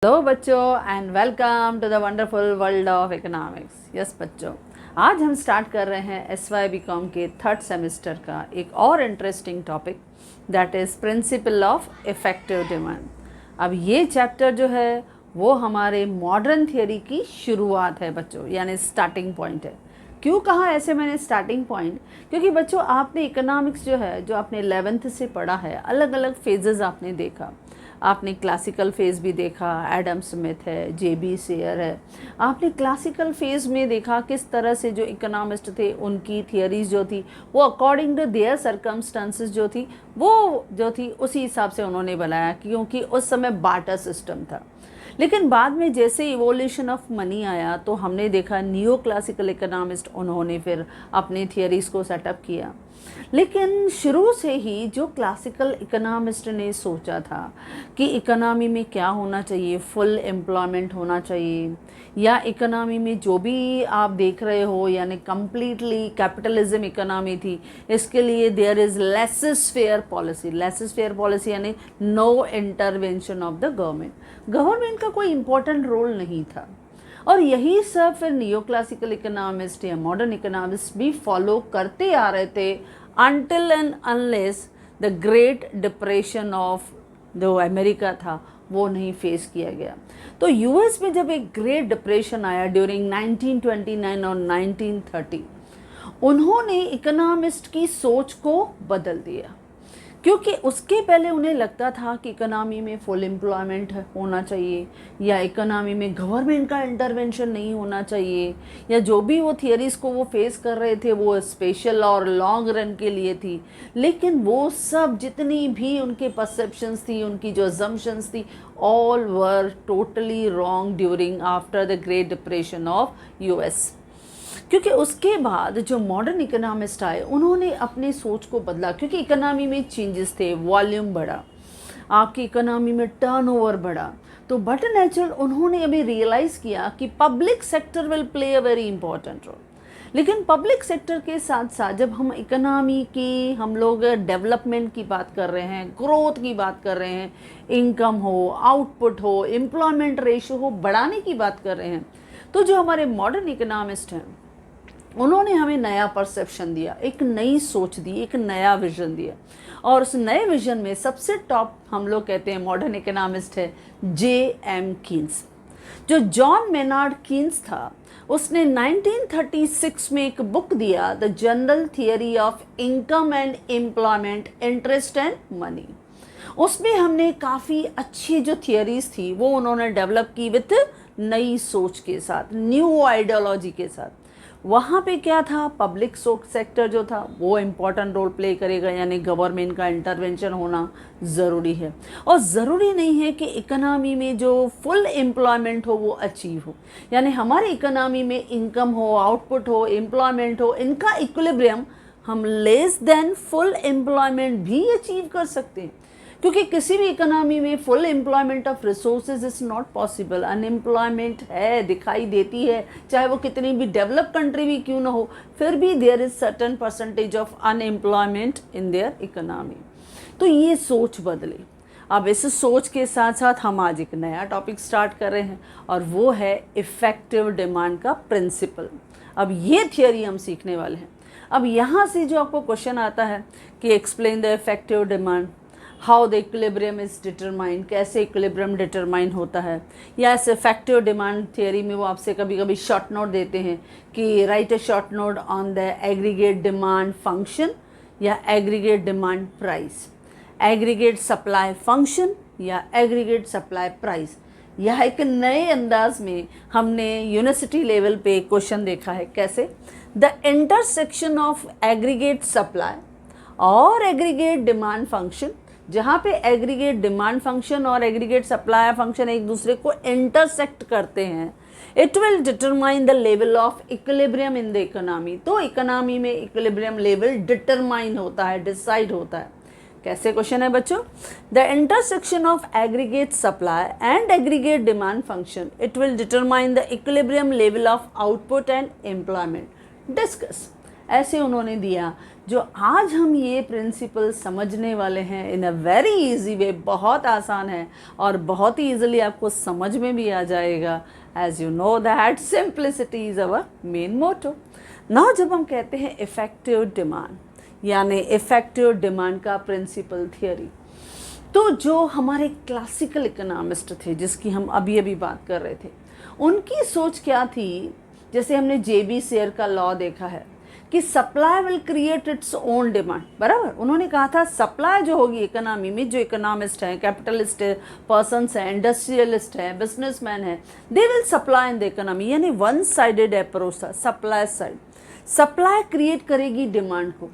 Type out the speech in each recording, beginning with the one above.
Hello बच्चों and welcome to the wonderful world of economics. Yes बच्चों, आज हम स्टार्ट कर रहे हैं एसवाई बीकॉम के थर्ड सेमेस्टर का एक और interesting topic, that is principle of effective demand. अब ये चैप्टर जो है वो हमारे मॉडर्न थियोरी की शुरुआत है बच्चों, यानी स्टार्टिंग पॉइंट है। क्यों कहा ऐसे मैंने स्टार्टिंग पॉइंट? क्योंकि बच्चों आपने इकोनॉमिक्स जो है, जो आपने 11th से पढ़ा है, अलग अलग फेजेस आपने देखा। आपने क्लासिकल फेज़ भी देखा, एडम स्मिथ है, जेबी सेयर है। आपने क्लासिकल फेज़ में देखा किस तरह से जो इकोनॉमिस्ट थे उनकी थियरीज जो थी वो अकॉर्डिंग टू देयर सर्कमस्टांसेस जो थी उसी हिसाब से उन्होंने बनाया, क्योंकि उस समय बार्टर सिस्टम था। लेकिन बाद में जैसे इवोल्यूशन ऑफ मनी आया तो हमने देखा नियो क्लासिकल इकोनॉमिस्ट उन्होंने फिर अपनी थियरीज़ को सेटअप किया। लेकिन शुरू से ही जो क्लासिकल इकोनॉमिस्ट ने सोचा था कि इकोनॉमी में क्या होना चाहिए, फुल एम्प्लॉयमेंट होना चाहिए, या इकोनॉमी में जो भी आप देख रहे हो यानी कम्प्लीटली कैपिटलिज्म इकोनॉमी थी, इसके लिए there is laissez faire policy यानी no intervention of the government का कोई इम्पोर्टेंट रोल नहीं था। और यही सब फिर नियो क्लासिकल इकोनॉमिस्ट या मॉडर्न इकोनॉमिस्ट भी फॉलो करते आ रहे थे until and unless the great depression of जो अमेरिका था वो नहीं फेस किया गया। तो यूएस में जब एक ग्रेट डिप्रेशन आया ड्यूरिंग 1929 और 1930, उन्होंने इकोनॉमिस्ट की सोच को बदल दिया, क्योंकि उसके पहले उन्हें लगता था कि इकोनॉमी में फुल एम्प्लॉयमेंट होना चाहिए, या इकोनॉमी में गवर्नमेंट का इंटरवेंशन नहीं होना चाहिए, या जो भी वो थियरीज़ को वो फेस कर रहे थे वो स्पेशल और लॉन्ग रन के लिए थी। लेकिन वो सब जितनी भी उनके परसेप्शंस थी, उनकी जो अजम्पशंस थी, all were totally wrong during after the great depression of US. क्योंकि उसके बाद जो मॉडर्न इकोनॉमिस्ट आए उन्होंने अपनी सोच को बदला, क्योंकि इकोनॉमी में चेंजेस थे, वॉल्यूम बढ़ा, आपकी इकोनॉमी में टर्नओवर बढ़ा। तो बट नेचुरल उन्होंने अभी रियलाइज़ किया कि public sector will play a very important role. लेकिन पब्लिक सेक्टर के साथ साथ जब हम इकोनॉमी की हम लोग डेवलपमेंट की बात कर रहे हैं, ग्रोथ की बात कर रहे हैं, इनकम हो, आउटपुट हो, एम्प्लॉयमेंट रेशो हो, बढ़ाने की बात कर रहे हैं, तो जो हमारे मॉडर्न इकोनॉमिस्ट हैं उन्होंने हमें नया परसेप्शन दिया, एक नई सोच दी, एक नया विजन दिया। और उस नए विजन में सबसे टॉप हम लोग कहते हैं मॉडर्न इकोनॉमिस्ट है J.M. कीन्स। जो जॉन मेनार्ड कीन्स था उसने 1936 में एक बुक दिया, the general theory of income and employment, interest and money. उसमें हमने काफ़ी अच्छी जो थियरीज थी वो उन्होंने डेवलप की विथ नई सोच के साथ, न्यू आइडियोलॉजी के साथ। वहाँ पे क्या था, पब्लिक सेक्टर जो था वो इम्पॉर्टेंट रोल प्ले करेगा, यानी गवर्नमेंट का इंटरवेंशन होना ज़रूरी है। और ज़रूरी नहीं है कि इकोनॉमी में जो फुल एम्प्लॉयमेंट हो वो अचीव हो, यानी हमारी इकोनॉमी में इनकम हो, आउटपुट हो, एम्प्लॉयमेंट हो, इनका इक्विलिब्रियम हम लेस देन फुल एम्प्लॉयमेंट भी अचीव कर सकते हैं। क्योंकि किसी भी इकोनॉमी में full employment of resources is not possible. Unemployment है, दिखाई देती है, चाहे वो कितनी भी डेवलप कंट्री भी क्यों ना हो, फिर भी there is certain percentage of unemployment in their economy. तो ये सोच बदली। अब इस सोच के साथ साथ हम आज एक नया टॉपिक स्टार्ट कर रहे हैं और वो है इफ़ेक्टिव डिमांड का प्रिंसिपल। अब ये थियोरी हम सीखने वाले हैं। अब यहाँ से जो आपको क्वेश्चन आता है कि explain the effective demand, how the equilibrium is determined, कैसे इक्विलिब्रियम डिटरमाइन होता है, या इस इफेक्टिव डिमांड थियरी में वो आपसे कभी कभी शॉर्ट नोट देते हैं कि write a short note on the aggregate demand function या aggregate demand price, aggregate supply function या एग्रीगेट सप्लाई प्राइस। यह एक नए अंदाज में हमने यूनिवर्सिटी लेवल पे क्वेश्चन देखा है। कैसे? The intersection of aggregate supply और एग्रीगेट डिमांड फंक्शन, जहाँ पे एग्रीगेट डिमांड फंक्शन और एग्रीगेट सप्लाई फंक्शन एक दूसरे को इंटरसेक्ट करते हैं, it will determine the level of equilibrium in the economy. तो इकोनॉमी में इक्विलिब्रियम लेवल डिटरमाइन होता है, डिसाइड होता है। कैसे क्वेश्चन है बच्चों? The intersection of aggregate supply and aggregate demand function, it will determine the equilibrium level of output and employment. Discuss. ऐसे उन्होंने दिया, जो आज हम ये प्रिंसिपल समझने वाले हैं इन अ वेरी इजी वे, बहुत आसान है और बहुत ही ईजिली आपको समझ में भी आ जाएगा। As you know that simplicity is our main motto. Now जब हम कहते हैं इफेक्टिव डिमांड, यानी इफेक्टिव डिमांड का प्रिंसिपल थियरी, तो जो हमारे क्लासिकल इकोनॉमिस्ट थे जिसकी हम अभी अभी बात कर रहे थे, उनकी सोच क्या थी, जैसे हमने जेबी शेयर का लॉ देखा है कि supply will create its own demand, बराबर। उन्होंने कहा था सप्लाई जो होगी इकोनॉमी में, जो इकोनॉमिस्ट हैं, कैपिटलिस्ट है, पर्सन्स हैं, इंडस्ट्रियलिस्ट हैं, बिजनेसमैन हैं, they will supply in the economy, यानी वन साइडेड अप्रोच था, सप्लाई साइड। सप्लाई क्रिएट करेगी डिमांड को,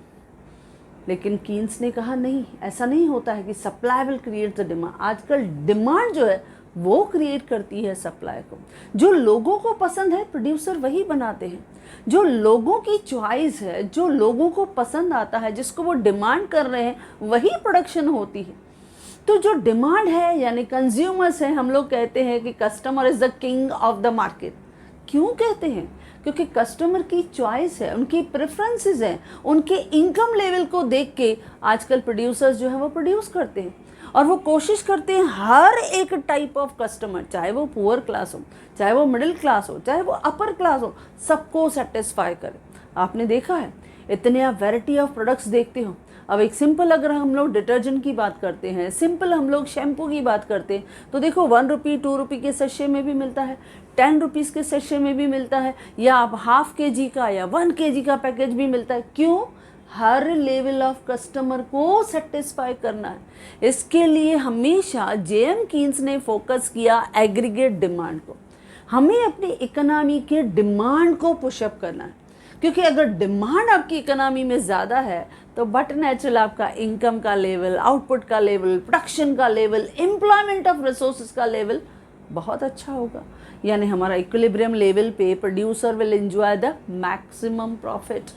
लेकिन कीन्स ने कहा नहीं, ऐसा नहीं होता है कि supply will create the demand. आजकल डिमांड जो है वो क्रिएट करती है सप्लाई को। जो लोगों को पसंद है प्रोड्यूसर वही बनाते हैं, जो लोगों की चॉइस है, जो लोगों को पसंद आता है, जिसको वो डिमांड कर रहे हैं, वही प्रोडक्शन होती है। तो जो डिमांड है यानी कंज्यूमर्स हैं, हम लोग कहते हैं कि customer is the king of the market. क्यों कहते हैं? क्योंकि कस्टमर की चॉइस है, उनकी प्रेफरेंसेस हैं, उनके इनकम लेवल को देख के आजकल प्रोड्यूसर्स जो है वो प्रोड्यूस करते हैं और वो कोशिश करते हैं हर एक टाइप ऑफ कस्टमर, चाहे वो पुअर क्लास हो, चाहे वो मिडिल क्लास हो, चाहे वो अपर क्लास हो, सबको सेटिस्फाई करे। आपने देखा है इतने आप वैरायटी ऑफ प्रोडक्ट्स देखते हो। अब एक सिंपल अगर हम लोग डिटर्जेंट की बात करते हैं, सिंपल हम लोग शैम्पू की बात करते हैं, तो देखो 1 रुपी 2 रुपी के सैशे में भी मिलता है, 10 रुपीज़ के सैशे में भी मिलता है, या आप हाफ kg का या 1 kg का पैकेज भी मिलता है। क्यों? हर लेवल ऑफ कस्टमर को सेटिस्फाई करना है। इसके लिए हमेशा जेएम कीन्स ने फोकस किया एग्रीगेट डिमांड को। हमें अपनी इकोनॉमी के डिमांड को पुशअप करना है, क्योंकि अगर डिमांड आपकी इकोनॉमी में ज़्यादा है तो बट नेचुरल आपका इनकम का लेवल, आउटपुट का लेवल, प्रोडक्शन का लेवल, एम्प्लॉयमेंट ऑफ रिसोर्सेज का लेवल बहुत अच्छा होगा। यानी हमारा इक्विलिब्रियम लेवल पे producer will enjoy the maximum profit.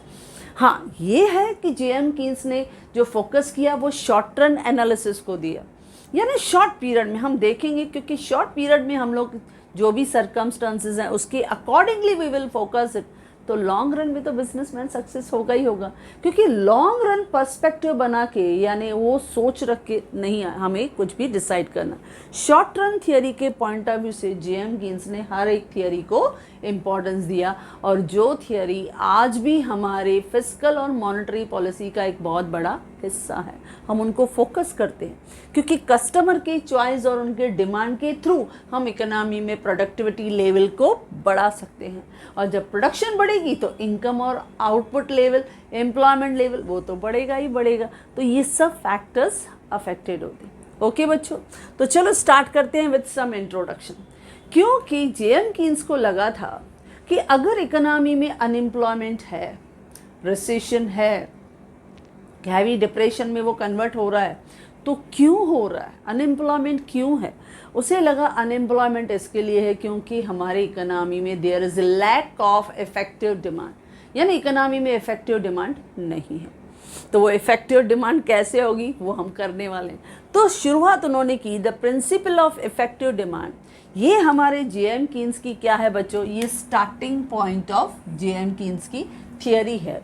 हाँ, ये है कि जेएम कीन्स ने जो फोकस किया वो शॉर्ट रन एनालिसिस को दिया, यानी शॉर्ट पीरियड में हम देखेंगे, क्योंकि शॉर्ट पीरियड में हम लोग जो भी सर्कमस्टांसेस हैं उसके accordingly we will focus it. तो लॉन्ग रन में तो बिजनेसमैन सक्सेस होगा ही होगा, क्योंकि लॉन्ग रन पर्सपेक्टिव बना के, यानी वो सोच रख के नहीं हमें कुछ भी डिसाइड करना। शॉर्ट रन थियरी के पॉइंट ऑफ व्यू से जेएम कीन्स ने हर एक थियरी को इम्पोर्टेंस दिया, और जो थियरी आज भी हमारे फिस्कल और मॉनेटरी पॉलिसी का एक बहुत बड़ा हिस्सा है। हम उनको फोकस करते हैं क्योंकि कस्टमर के चॉइस और उनके डिमांड के थ्रू हम इकोनॉमी में प्रोडक्टिविटी लेवल को बढ़ा सकते हैं, और जब प्रोडक्शन बढ़ेगी तो इनकम और आउटपुट लेवल, एम्प्लॉयमेंट लेवल वो तो बढ़ेगा ही बढ़ेगा। तो ये सब फैक्टर्स अफेक्टेड होते हैं। ओके बच्चों, तो चलो स्टार्ट करते हैं विद सम इंट्रोडक्शन। क्योंकि जेएम कीन्स को लगा था कि अगर इकोनॉमी में अनएम्प्लॉयमेंट है, रिसेशन है, हैवी डिप्रेशन में वो कन्वर्ट हो रहा है, तो क्यों हो रहा है, अनएम्प्लॉयमेंट क्यों है? उसे लगा अनएम्प्लॉयमेंट इसके लिए है क्योंकि हमारे इकोनॉमी में there is lack of effective demand, यानी इकोनॉमी में इफेक्टिव डिमांड नहीं है। तो वो इफेक्टिव डिमांड कैसे होगी वो हम करने वाले हैं। तो शुरुआत उन्होंने की the principle of effective demand. ये हमारे जेएम कीन्स की क्या है बच्चों? ये starting point of JM Keynes की थियरी है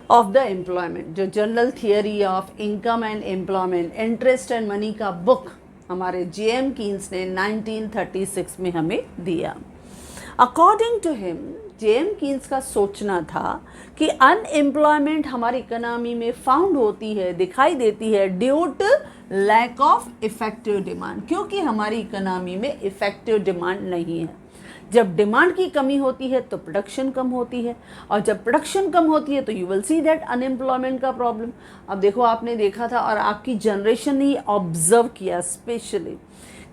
ऑफ द एम्प्लॉयमेंट, जो general theory of income and employment, interest and money का बुक हमारे जेएम कीन्स ने 1936 में हमें दिया। According to him, JM Keynes का सोचना था कि अनएम्प्लॉयमेंट हमारी इकोनॉमी में फाउंड होती है, दिखाई देती है due to lack of effective demand, क्योंकि हमारी इकोनॉमी में इफेक्टिव डिमांड नहीं है। जब डिमांड की कमी होती है तो प्रोडक्शन कम होती है, और जब प्रोडक्शन कम होती है तो you will see that unemployment का प्रॉब्लम। अब देखो, आपने देखा था और आपकी जनरेशन ने ऑब्जर्व किया स्पेशली,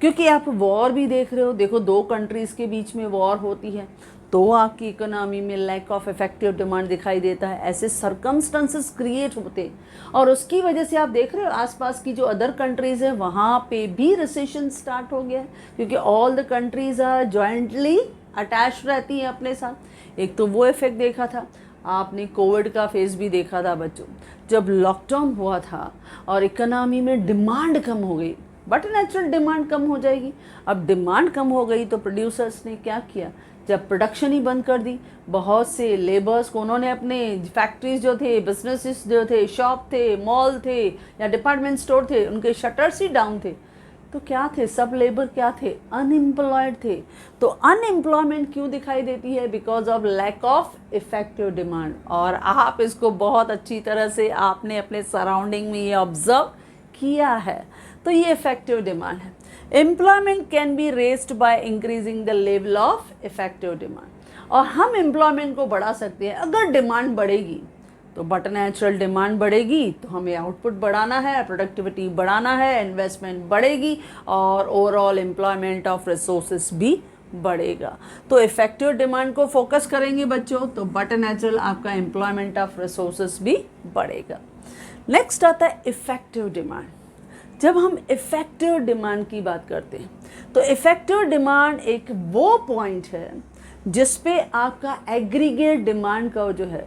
क्योंकि आप वॉर भी देख रहे हो। देखो, 2 कंट्रीज़ के बीच में वॉर होती है तो आपकी इकोनॉमी में लैक ऑफ इफेक्टिव डिमांड दिखाई देता है। ऐसे सर्कमस्टांसेस क्रिएट होते हैं, और उसकी वजह से आप देख रहे हो आसपास की जो अदर कंट्रीज़ है वहाँ पे भी रिसेशन स्टार्ट हो गया है, क्योंकि all the countries are jointly attach रहती हैं अपने साथ। एक तो वो इफेक्ट देखा था आपने, कोविड का फेज भी देखा था बच्चों, जब लॉकडाउन हुआ था और इकोनॉमी में डिमांड कम हो गई, बट नेचुरल डिमांड कम हो जाएगी। अब डिमांड कम हो गई तो प्रोड्यूसर्स ने क्या किया, जब प्रोडक्शन ही बंद कर दी, बहुत से लेबर्स को उन्होंने अपने फैक्ट्रीज जो थे, बिजनेसेस जो थे, शॉप थे, मॉल थे या डिपार्टमेंट स्टोर थे, उनके शटर्स ही डाउन थे। तो क्या थे, सब लेबर क्या थे, अनएम्प्लॉयड थे। तो अनएम्प्लॉयमेंट क्यों दिखाई देती है, because of lack of effective demand. और आप इसको बहुत अच्छी तरह से आपने अपने सराउंडिंग में ये ऑब्जर्व किया है। तो ये इफेक्टिव डिमांड है। Employment can be raised by increasing the level of effective demand. और हम एम्प्लॉयमेंट को बढ़ा सकते हैं अगर डिमांड बढ़ेगी, तो बट नेचुरल डिमांड बढ़ेगी तो हमें आउटपुट बढ़ाना है, प्रोडक्टिविटी बढ़ाना है, इन्वेस्टमेंट बढ़ेगी और ओवरऑल एम्प्लॉयमेंट ऑफ रिसोर्सेज भी बढ़ेगा। तो इफेक्टिव डिमांड को फोकस करेंगे बच्चों, तो बट नेचुरल आपका एम्प्लॉयमेंट ऑफ रिसोर्सेज भी बढ़ेगा। नेक्स्ट आता है इफेक्टिव डिमांड। जब हम इफेक्टिव डिमांड की बात करते हैं तो इफेक्टिव डिमांड एक वो पॉइंट है जिस पे आपका एग्रीगेट डिमांड का जो है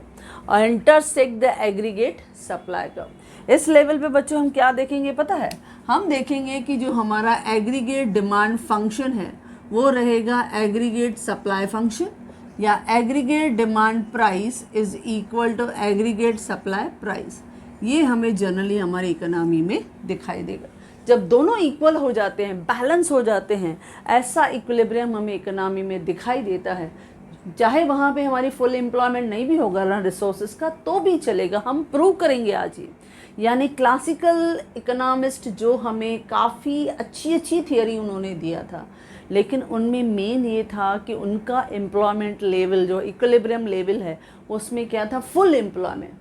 इंटरसेक्ट द एग्रीगेट सप्लाई का। इस लेवल पे बच्चों हम क्या देखेंगे पता है, हम देखेंगे कि जो हमारा एग्रीगेट डिमांड फंक्शन है वो रहेगा एग्रीगेट सप्लाई फंक्शन, या aggregate demand price is equal to aggregate supply price. ये हमें जनरली हमारी इकोनॉमी में दिखाई देगा। जब दोनों इक्वल हो जाते हैं, बैलेंस हो जाते हैं, ऐसा इक्विलिब्रियम हमें इकोनॉमी में दिखाई देता है। चाहे वहाँ पे हमारी फुल एम्प्लॉयमेंट नहीं भी होगा ना रिसोर्सेज का, तो भी चलेगा, हम प्रूव करेंगे आज ही। यानी क्लासिकल इकोनॉमिस्ट जो हमें काफ़ी अच्छी थियरी उन्होंने दिया था, लेकिन उनमें मेन ये था कि उनका एम्प्लॉयमेंट लेवल जो इक्विलिब्रियम लेवल है उसमें क्या था, फुल एम्प्लॉयमेंट,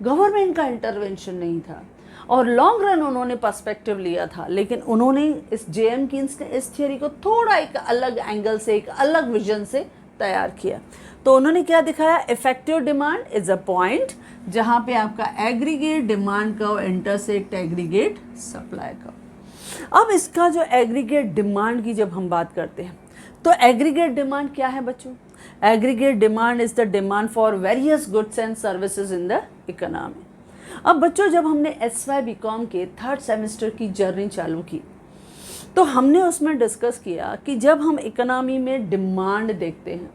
गवर्नमेंट का इंटरवेंशन नहीं था और लॉन्ग रन उन्होंने पर्सपेक्टिव लिया था। लेकिन उन्होंने इस जेएम कीन्स ने इस थियरी को थोड़ा एक अलग एंगल से, एक अलग विजन से तैयार किया। तो उन्होंने क्या दिखाया, effective demand is a point जहां पे आपका एग्रीगेट डिमांड का इंटरसेक्ट एग्रीगेट सप्लाई का। अब इसका जो एग्रीगेट डिमांड की जब हम बात करते हैं तो एग्रीगेट डिमांड क्या है बच्चों, aggregate demand is the demand for various goods and services in the economy. अब बच्चों जब हमने SY BCom के थर्ड सेमेस्टर की जर्नी चालू की तो हमने उसमें डिस्कस किया कि जब हम इकोनॉमी में डिमांड देखते हैं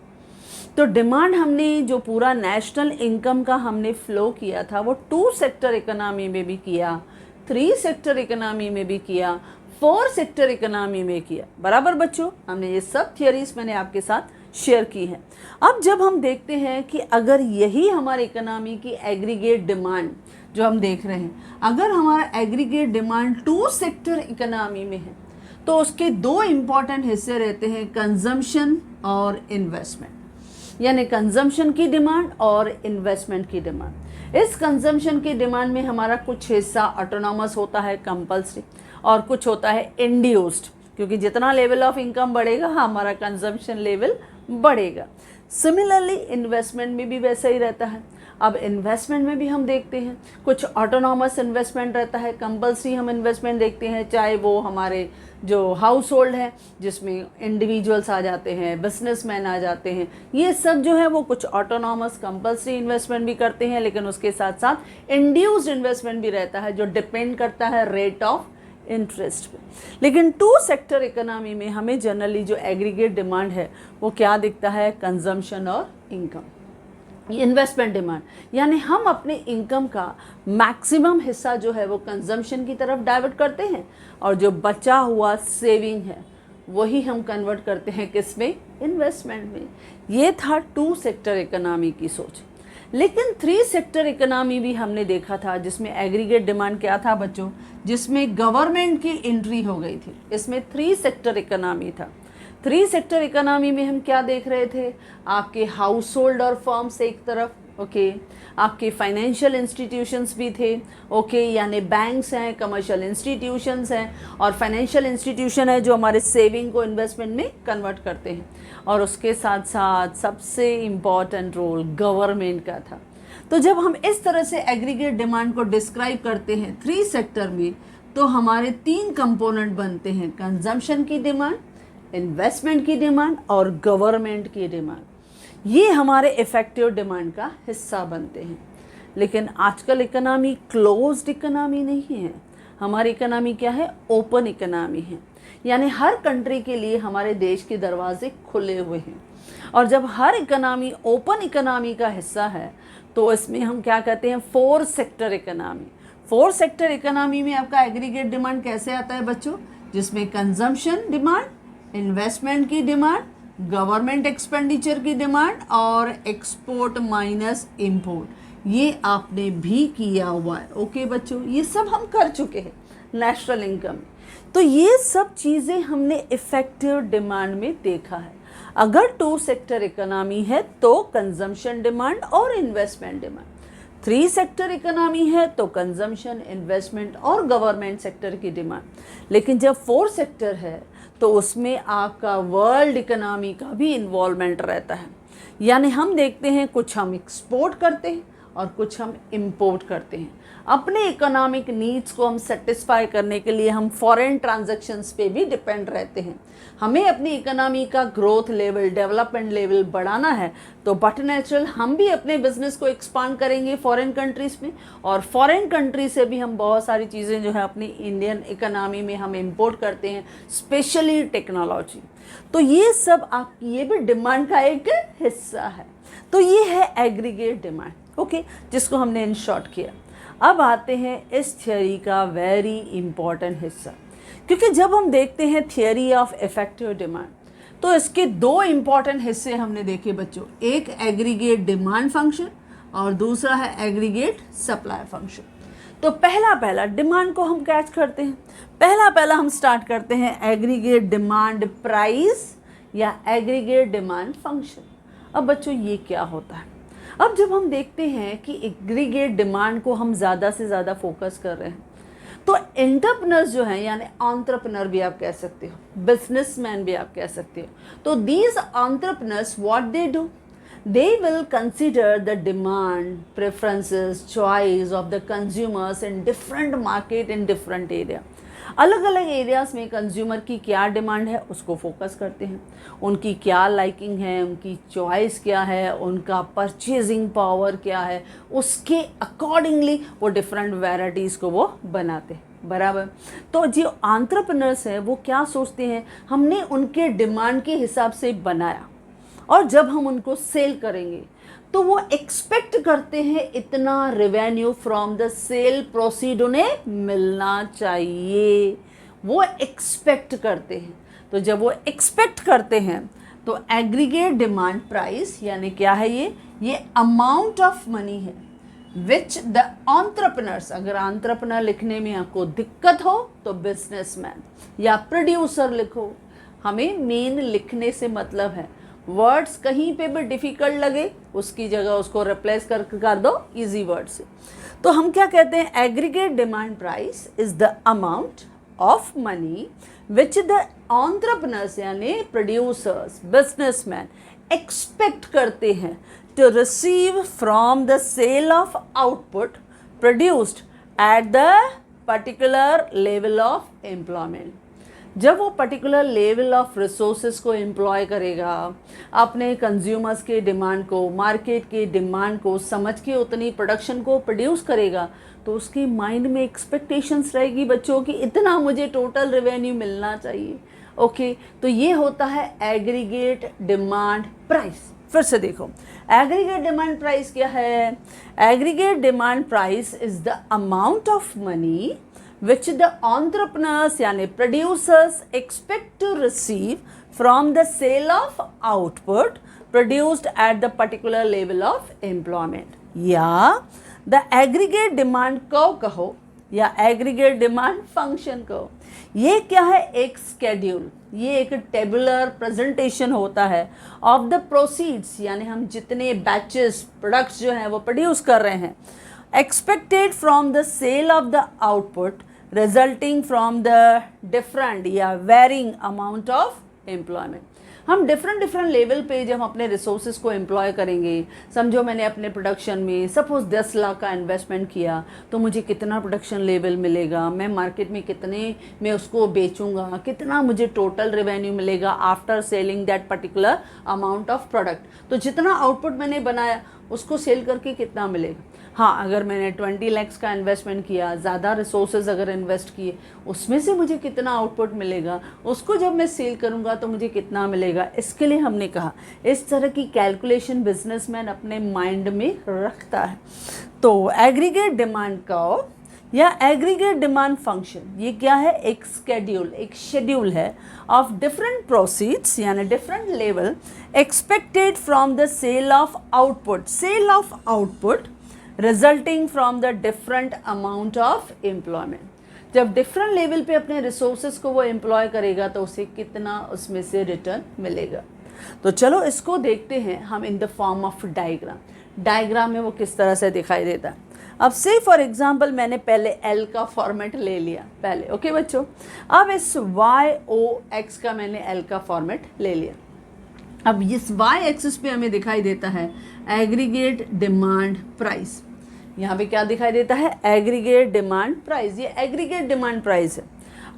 तो डिमांड हमने जो पूरा नेशनल इनकम का हमने फ्लो किया था वो 2 सेक्टर इकोनॉमी में भी किया, 3 सेक्टर इकोनॉमी में भी किया, 4 सेक्टर इकोनॉमी में किया। बराबर बच्चों, हमने ये सब थियरीज मैंने आपके साथ शेयर की है। अब जब हम देखते हैं कि अगर यही हमारे इकोनॉमी की एग्रीगेट डिमांड जो हम देख रहे हैं, अगर हमारा एग्रीगेट डिमांड 2 सेक्टर इकोनॉमी में है तो उसके 2 इम्पॉर्टेंट हिस्से रहते हैं, कंजम्पशन और इन्वेस्टमेंट, यानी कंजम्पशन की डिमांड और इन्वेस्टमेंट की डिमांड। इस कंजम्पशन की डिमांड में हमारा कुछ हिस्सा ऑटोनॉमस होता है, कंपल्सरी, और कुछ होता है इंड्यूस्ड, क्योंकि जितना लेवल ऑफ इनकम बढ़ेगा हमारा कंजम्पशन लेवल बढ़ेगा। सिमिलरली इन्वेस्टमेंट में भी वैसा ही रहता है। अब इन्वेस्टमेंट में भी हम देखते हैं कुछ ऑटोनॉमस इन्वेस्टमेंट रहता है, कंपल्सरी हम इन्वेस्टमेंट देखते हैं, चाहे वो हमारे जो हाउस होल्ड है जिसमें इंडिविजुअल्स आ जाते हैं, बिजनेसमैन आ जाते हैं, ये सब जो है वो कुछ ऑटोनॉमस कंपल्सरी इन्वेस्टमेंट भी करते हैं, लेकिन उसके साथ साथ इंड्यूस्ड इन्वेस्टमेंट भी रहता है जो डिपेंड करता है रेट ऑफ इंटरेस्ट पे। लेकिन 2 सेक्टर इकोनॉमी में हमें जनरली जो एग्रीगेट डिमांड है वो क्या दिखता है, कंजम्पशन और इनकम, इन्वेस्टमेंट डिमांड, यानी हम अपने इनकम का मैक्सिमम हिस्सा जो है वो कंजम्पशन की तरफ डाइवर्ट करते हैं और जो बचा हुआ सेविंग है वही हम कन्वर्ट करते हैं किस में, इन्वेस्टमेंट में। ये था 2 सेक्टर इकोनॉमी की सोच। लेकिन 3 सेक्टर इकोनॉमी भी हमने देखा था जिसमें एग्रीगेट डिमांड क्या था बच्चों, जिसमें गवर्नमेंट की एंट्री हो गई थी। इसमें 3 सेक्टर इकोनॉमी था। 3 सेक्टर इकोनॉमी में हम क्या देख रहे थे, आपके हाउस होल्ड और फर्म्स एक तरफ, ओके, आपके फाइनेंशियल इंस्टीट्यूशंस भी थे, ओके, यानी बैंक्स हैं, कमर्शियल इंस्टीट्यूशंस हैं, और फाइनेंशियल इंस्टीट्यूशन है जो हमारे सेविंग को इन्वेस्टमेंट में कन्वर्ट करते हैं, और उसके साथ साथ सबसे इम्पॉर्टेंट रोल गवर्नमेंट का था। तो जब हम इस तरह से एग्रीगेट डिमांड को डिस्क्राइब करते हैं 3 सेक्टर में, तो हमारे 3 कंपोनेंट बनते हैं, कंजम्पशन की डिमांड, इन्वेस्टमेंट की डिमांड और गवर्नमेंट की डिमांड। ये हमारे इफेक्टिव डिमांड का हिस्सा बनते हैं। लेकिन आजकल इकोनॉमी क्लोज्ड इकोनॉमी नहीं है, हमारी इकोनॉमी क्या है, ओपन इकोनॉमी है, यानी हर कंट्री के लिए हमारे देश के दरवाजे खुले हुए हैं। और जब हर इकोनॉमी ओपन इकोनॉमी का हिस्सा है तो इसमें हम क्या कहते हैं, 4 सेक्टर इकोनॉमी। 4 सेक्टर इकोनॉमी में आपका एग्रीगेट डिमांड कैसे आता है बच्चों, जिसमें कंजम्पशन डिमांड, इन्वेस्टमेंट की डिमांड, गवर्नमेंट एक्सपेंडिचर की डिमांड और एक्सपोर्ट माइनस इंपोर्ट, ये आपने भी किया हुआ है। ओके बच्चों, ये सब हम कर चुके हैं नेशनल इनकम। तो ये सब चीज़ें हमने इफेक्टिव डिमांड में देखा है। अगर 2 सेक्टर इकोनॉमी है तो कंजम्पशन डिमांड और इन्वेस्टमेंट डिमांड, 3 सेक्टर इकोनॉमी है तो कंजम्पशन, इन्वेस्टमेंट और गवर्नमेंट सेक्टर की डिमांड। लेकिन जब 4 सेक्टर है तो उसमें आपका वर्ल्ड इकोनॉमी का भी इन्वॉल्वमेंट रहता है। यानी हम देखते हैं कुछ हम एक्सपोर्ट करते हैं और कुछ हम इंपोर्ट करते हैं। अपने इकोनॉमिक नीड्स को हम सेटिस्फाई करने के लिए हम फॉरेन ट्रांजैक्शंस पे भी डिपेंड रहते हैं। हमें अपनी इकोनॉमी का ग्रोथ लेवल, डेवलपमेंट लेवल बढ़ाना है तो बट नेचुरल हम भी अपने बिजनेस को एक्सपांड करेंगे फॉरेन कंट्रीज़ में, और फॉरेन कंट्री से भी हम बहुत सारी चीज़ें जो है अपनी इंडियन इकोनॉमी में हम इंपोर्ट करते हैं, स्पेशली टेक्नोलॉजी। तो ये सब आपकी ये भी डिमांड का एक हिस्सा है। तो ये है एग्रीगेट डिमांड, ओके, जिसको हमने इन शॉर्ट किया। अब आते हैं इस थियोरी का वेरी इंपॉर्टेंट हिस्सा, क्योंकि जब हम देखते हैं थियोरी ऑफ इफेक्टिव डिमांड तो इसके 2 इंपॉर्टेंट हिस्से हमने देखे बच्चों, एक एग्रीगेट डिमांड फंक्शन और दूसरा है एग्रीगेट सप्लाई फंक्शन। तो पहला डिमांड को हम कैच करते हैं। पहला हम स्टार्ट करते हैं एग्रीगेट डिमांड प्राइस या एग्रीगेट डिमांड फंक्शन। अब बच्चों ये क्या होता है, अब जब हम देखते हैं कि एग्रीगेट डिमांड को हम ज़्यादा से ज़्यादा फोकस कर रहे हैं तो एंटरप्रेन्योर्स जो हैं, यानी एंटरप्रेन्योर भी आप कह सकते हो, बिजनेसमैन भी आप कह सकते हो, तो these entrepreneurs what they do, they will consider the demand, preferences, choice of the consumers in different market in different area। अलग अलग एरियाज़ में कंज्यूमर की क्या डिमांड है उसको फोकस करते हैं, उनकी क्या लाइकिंग है, उनकी चॉइस क्या है, उनका परचेजिंग पावर क्या है, उसके अकॉर्डिंगली वो डिफरेंट वैराइटीज़ को वो बनाते हैं, बराबर। तो जो एंटरप्रेन्योर्स हैं वो क्या सोचते हैं, हमने उनके डिमांड के हिसाब से बनाया और जब हम उनको सेल करेंगे तो वो एक्सपेक्ट करते हैं इतना revenue from the cell proceed उन्हें मिलना चाहिए, वो एक्सपेक्ट करते हैं। तो जब वो एक्सपेक्ट करते हैं तो एग्रीगेट डिमांड प्राइस यानी क्या है, ये अमाउंट ऑफ मनी है विच द एंटरप्रेन्योर्स, अगर एंटरप्रेन्योर लिखने में आपको दिक्कत हो तो बिजनेसमैन या प्रोड्यूसर लिखो, हमें मेन लिखने से मतलब है, वर्ड्स कहीं पे भी डिफ़िकल्ट लगे उसकी जगह उसको रिप्लेस कर दो इजी वर्ड से। तो हम क्या कहते हैं, aggregate demand price is the amount of money which the entrepreneurs यानी प्रोड्यूसर्स, बिजनेसमैन एक्सपेक्ट करते हैं to receive from the sale of output produced at the particular level of employment. जब वो पर्टिकुलर लेवल ऑफ रिसोर्सेज को employ करेगा, अपने consumers के demand को, मार्केट के डिमांड को समझ के उतनी प्रोडक्शन को प्रोड्यूस करेगा, तो उसके माइंड में एक्सपेक्टेशंस रहेगी बच्चों की इतना मुझे टोटल रेवेन्यू मिलना चाहिए। ओके, तो ये होता है एग्रीगेट डिमांड प्राइस। फिर से देखो, एग्रीगेट डिमांड प्राइस क्या है, aggregate demand price is the amount of money which the entrepreneurs यानी producers expect to receive from the sale of output produced at the particular level of employment, या the aggregate demand curve कहो या aggregate demand function कहो। ये क्या है, एक schedule, ये एक टेबुलर प्रेजेंटेशन होता है ऑफ द प्रोसीड्स, यानी हम जितने बैचेस प्रोडक्ट्स जो हैं वो प्रोड्यूस कर रहे हैं, expected from the sale of the output resulting from the different या वेरिंग अमाउंट ऑफ एम्प्लॉयमेंट। हम डिफरेंट लेवल पे जब हम अपने रिसोर्सेज को एम्प्लॉय करेंगे, समझो मैंने अपने प्रोडक्शन में सपोज 10 लाख का इन्वेस्टमेंट किया तो मुझे कितना प्रोडक्शन लेवल मिलेगा, मैं मार्केट में कितने में उसको बेचूंगा, कितना मुझे टोटल रेवेन्यू मिलेगा after selling that particular amount of product. तो जितना आउटपुट मैंने बनाया उसको सेल करके कितना मिलेगा। हाँ, अगर मैंने 20 lakhs का इन्वेस्टमेंट किया, ज़्यादा रिसोर्सेज अगर इन्वेस्ट किए, उसमें से मुझे कितना आउटपुट मिलेगा, उसको जब मैं सेल करूँगा तो मुझे कितना मिलेगा। इसके लिए हमने कहा इस तरह की कैलकुलेशन बिजनेसमैन अपने माइंड में रखता है। तो एग्रीगेट डिमांड कर्व या एग्रीगेट डिमांड फंक्शन, ये क्या है, एक शेड्यूल है ऑफ डिफरेंट प्रोसीड्स यानी different level expected from the sale of output resulting from the different amount of employment. जब डिफरेंट लेवल पे अपने रिसोर्सेज को वो एम्प्लॉय करेगा तो उसे कितना उसमें से रिटर्न मिलेगा। तो चलो इसको देखते हैं हम in the form of diagram में वो किस तरह से दिखाई देता है। अब से फॉर एग्जांपल मैंने पहले एल का फॉर्मेट ले लिया पहले, ओके बच्चों। अब इस YOX का मैंने एल का फॉर्मेट ले लिया। अब इस Y एक्सिस पे हमें दिखाई देता है एग्रीगेट डिमांड प्राइस। यहाँ पे क्या दिखाई देता है, एग्रीगेट डिमांड प्राइस, ये एग्रीगेट डिमांड प्राइस है।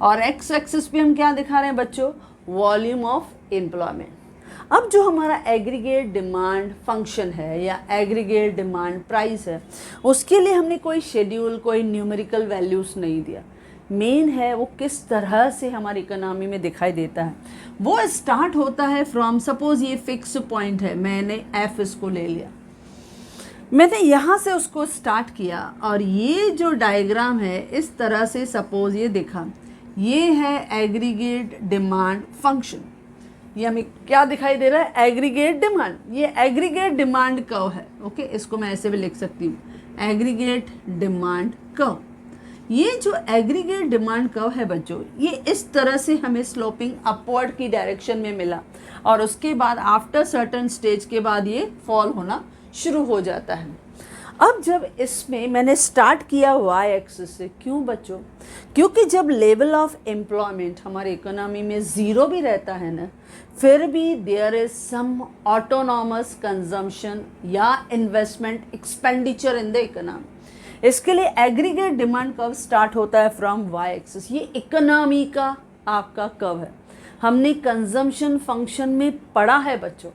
और X एक्सिस पे हम क्या दिखा रहे हैं बच्चों, वॉल्यूम ऑफ एम्प्लॉयमेंट। अब जो हमारा एग्रीगेट डिमांड फंक्शन है या एग्रीगेट डिमांड प्राइस है, उसके लिए हमने कोई शेड्यूल, कोई न्यूमेरिकल वैल्यूज़ नहीं दिया। मेन है वो किस तरह से हमारी इकोनॉमी में दिखाई देता है। वो स्टार्ट होता है फ्रॉम, सपोज ये फिक्स पॉइंट है, मैंने एफ इसको ले लिया, मैंने यहाँ से उसको स्टार्ट किया और ये जो डायग्राम है इस तरह से सपोज ये दिखा, ये है एग्रीगेट डिमांड फंक्शन। ये हमें क्या दिखाई दे रहा है, एग्रीगेट डिमांड। ये एग्रीगेट डिमांड कर्व है, ओके। इसको मैं ऐसे भी लिख सकती हूँ, एग्रीगेट डिमांड कर्व। ये जो एग्रीगेट डिमांड कर्व है बच्चों, ये इस तरह से हमें स्लोपिंग अपवर्ड की डायरेक्शन में मिला और उसके बाद आफ्टर सर्टेन स्टेज के बाद ये फॉल होना शुरू हो जाता है। अब जब इसमें मैंने स्टार्ट किया Y एक्सिस से, क्यों बच्चों, क्योंकि जब लेवल ऑफ एम्प्लॉयमेंट हमारे इकोनॉमी में ज़ीरो भी रहता है ना, फिर भी there is some autonomous consumption या investment expenditure in the economy. इसके लिए एग्रीगेट डिमांड कर्व स्टार्ट होता है फ्रॉम Y एक्सिस। ये इकोनॉमी का आपका कर्व है, हमने कंजम्पशन फंक्शन में पढ़ा है बच्चों।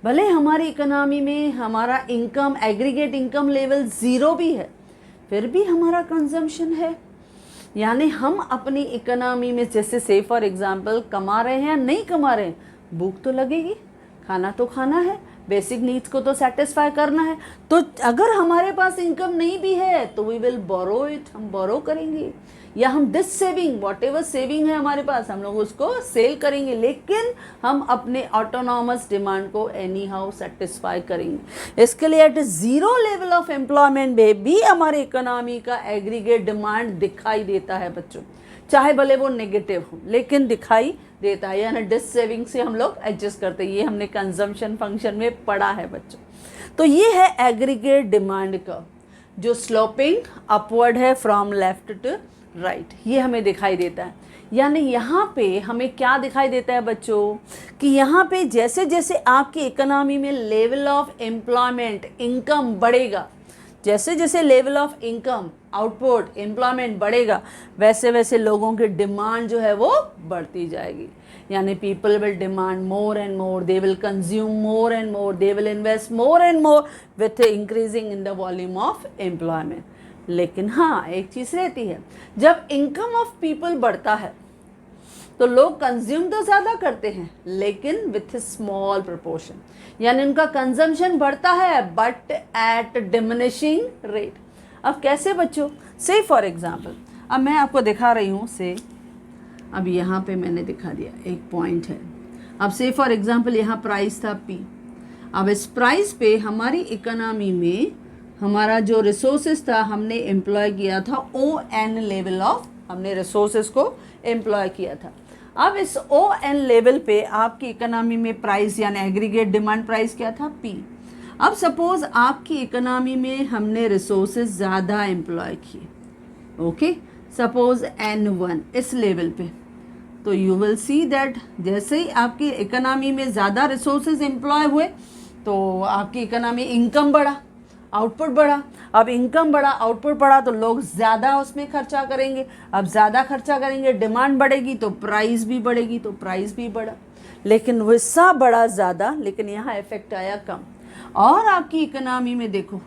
भले हमारी इकोनॉमी में हमारा income, aggregate income level zero भी है, फिर भी हमारा कंजम्पशन है। यानी हम अपनी इकोनॉमी में जैसे से फॉर एग्जांपल कमा रहे हैं या नहीं कमा रहे हैं, भूख तो लगेगी, खाना तो खाना है, बेसिक नीड्स को तो सेटिस्फाई करना है। तो अगर हमारे पास इनकम नहीं भी है तो वी विल बोरो इट, हम बोरो करेंगे या हम this saving, what ever saving है हमारे पास, हम लोग उसको सेल करेंगे, लेकिन हम अपने ऑटोनॉमस डिमांड को एनी हाउ सेटिस्फाई करेंगे। इसके लिए at zero level of employment में भी हमारे इकोनॉमी का एग्रीगेट डिमांड दिखाई देता है बच्चों, चाहे भले वो नेगेटिव हो, लेकिन दिखाई देता है। यानी डिस सेविंग से हम लोग एडजस्ट करते हैं, ये हमने कंजम्पशन फंक्शन में पढ़ा है बच्चों। तो ये है एग्रीगेट डिमांड कर्व जो स्लोपिंग अपवर्ड है फ्रॉम लेफ्ट टू राइट, ये हमें दिखाई देता है। यानी यहाँ पे हमें क्या दिखाई देता है बच्चों, कि यहाँ पे जैसे जैसे आपकी इकोनॉमी में लेवल ऑफ एम्प्लॉयमेंट, इनकम बढ़ेगा, जैसे जैसे level of income, output, employment बढ़ेगा, वैसे वैसे लोगों की डिमांड जो है वो बढ़ती जाएगी। यानी people will demand more and more, they will consume more and more, they will invest more and more with increasing in the volume of employment. लेकिन हाँ, एक चीज़ रहती है, जब इनकम ऑफ पीपल बढ़ता है तो लोग कंज्यूम तो ज़्यादा करते हैं लेकिन विथ स्मॉल प्रोपोर्शन, यानी उनका कंजम्पशन बढ़ता है बट एट डिमिनिशिंग रेट। अब कैसे बच्चों, से फॉर एग्जांपल अब मैं आपको दिखा रही हूँ, से अब यहाँ पे मैंने दिखा दिया एक पॉइंट है। अब से फॉर एग्जांपल यहाँ प्राइस था P। अब इस प्राइस पे हमारी इकोनॉमी में हमारा जो रिसोर्सेज था हमने एम्प्लॉय किया था ON लेवल ऑफ, हमने रिसोर्सेज को एम्प्लॉय किया था। अब इस ON लेवल पे आपकी इकोनॉमी में प्राइस यानी एग्रीगेट डिमांड प्राइस क्या था, P। अब सपोज आपकी इकोनॉमी में हमने रिसोर्सेज ज़्यादा एम्प्लॉय किए, ओके, सपोज N1 इस लेवल पे, तो यू विल सी दैट जैसे ही आपकी इकोनॉमी में ज़्यादा रिसोर्सेज एम्प्लॉय हुए तो आपकी इकोनॉमी इनकम बढ़ा, आउटपुट बढ़ा। अब इनकम बढ़ा, आउटपुट बढ़ा तो लोग ज़्यादा उसमें खर्चा करेंगे। अब ज़्यादा खर्चा करेंगे, डिमांड बढ़ेगी तो प्राइस भी बढ़ेगी, तो प्राइस भी बढ़ा। लेकिन वैसा बढ़ा ज़्यादा, लेकिन यहाँ इफेक्ट आया कम। और आपकी इकोनॉमी में देखो,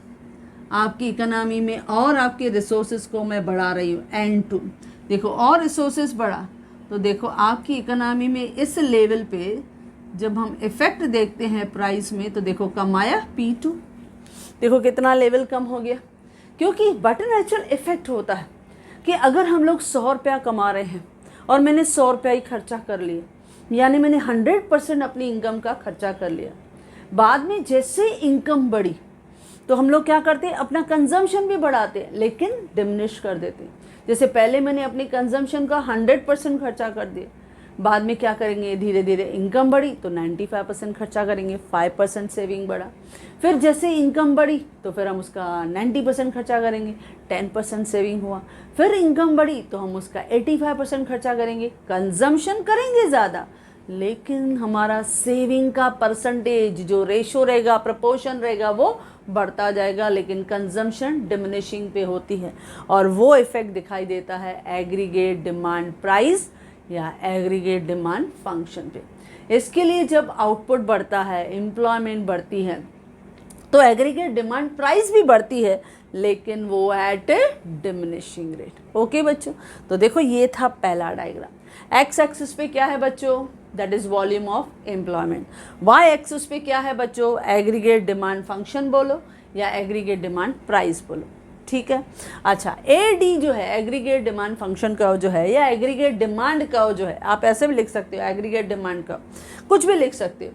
आपकी इकोनॉमी में और आपके रिसोर्सेज को मैं बढ़ा रही हूँ, N2 देखो, और रिसोर्सेज बढ़ा तो देखो आपकी इकोनॉमी में इस लेवल पे जब हम इफेक्ट देखते हैं प्राइस में तो देखो कम आया P2, देखो कितना लेवल कम हो गया। क्योंकि बट नेचुरल इफेक्ट होता है कि अगर हम लोग 100 रुपया कमा रहे हैं और मैंने 100 रुपया ही खर्चा कर लिया, यानी मैंने 100% अपनी इनकम का खर्चा कर लिया, बाद में जैसे इनकम बढ़ी तो हम लोग क्या करते हैं, अपना कंजम्पशन भी बढ़ाते हैं लेकिन डिमिनिश कर देते हैं। जैसे पहले मैंने अपनी कंजम्पशन का 100% खर्चा कर दिया, बाद में क्या करेंगे, धीरे धीरे इनकम बढ़ी तो 95% खर्चा करेंगे, 5% सेविंग बढ़ा। फिर जैसे इनकम बढ़ी तो फिर हम उसका 90% खर्चा करेंगे, 10% सेविंग हुआ। फिर इनकम बढ़ी तो हम उसका 85% खर्चा करेंगे, कंजम्पशन करेंगे ज़्यादा लेकिन हमारा सेविंग का परसेंटेज जो रेशो रहेगा, प्रपोर्शन रहेगा वो बढ़ता जाएगा, लेकिन कंजम्पशन डिमिनिशिंग पे होती है। और वो इफेक्ट दिखाई देता है एग्रीगेट डिमांड प्राइस या एग्रीगेट डिमांड फंक्शन पे। इसके लिए जब आउटपुट बढ़ता है, एम्प्लॉयमेंट बढ़ती है, तो एग्रीगेट डिमांड प्राइस भी बढ़ती है लेकिन वो एट ए डिमिनिशिंग रेट। ओके बच्चों, तो देखो ये था पहला डायग्राम। एक्स एक्सिस पे क्या है बच्चों, that is volume of employment. Y axis पे क्या है बच्चों, एग्रीगेट डिमांड फंक्शन बोलो या एग्रीगेट डिमांड प्राइस बोलो, ठीक है। अच्छा, ए डी जो है एग्रीगेट डिमांड फंक्शन का जो है या एग्रीगेट डिमांड का जो है, आप ऐसे भी लिख सकते हो एग्रीगेट डिमांड का, कुछ भी लिख सकते हो,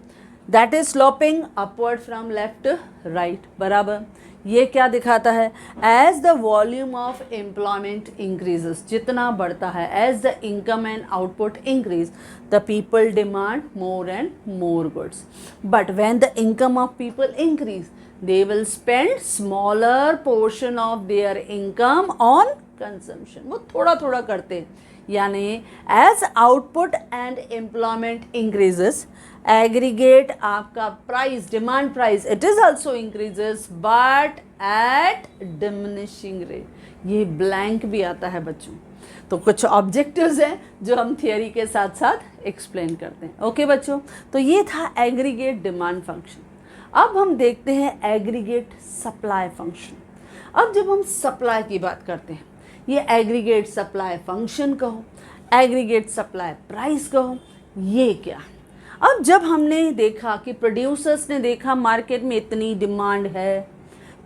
that is sloping upward from left right, बराबर। ये क्या दिखाता है, as the volume of employment increases, जितना बढ़ता है, as the income and output increase the people demand more and more goods, but when the income of people increase they will spend smaller portion of their income on consumption। वो थोड़ा थोड़ा करते हैं, यानी as output and employment increases, aggregate आपका price, demand price, it is also increases but at diminishing rate। ये blank भी आता है बच्चों, तो कुछ ऑब्जेक्टिव्स हैं जो हम थियोरी के साथ साथ एक्सप्लेन करते हैं। ओके बच्चों, तो ये था एग्रीगेट डिमांड फंक्शन। अब हम देखते हैं एग्रीगेट सप्लाई फंक्शन। अब जब हम सप्लाई की बात करते हैं, ये एग्रीगेट सप्लाई फंक्शन कहो, एग्रीगेट सप्लाई प्राइस कहो, ये क्या। अब जब हमने देखा कि प्रोड्यूसर्स ने देखा मार्केट में इतनी डिमांड है,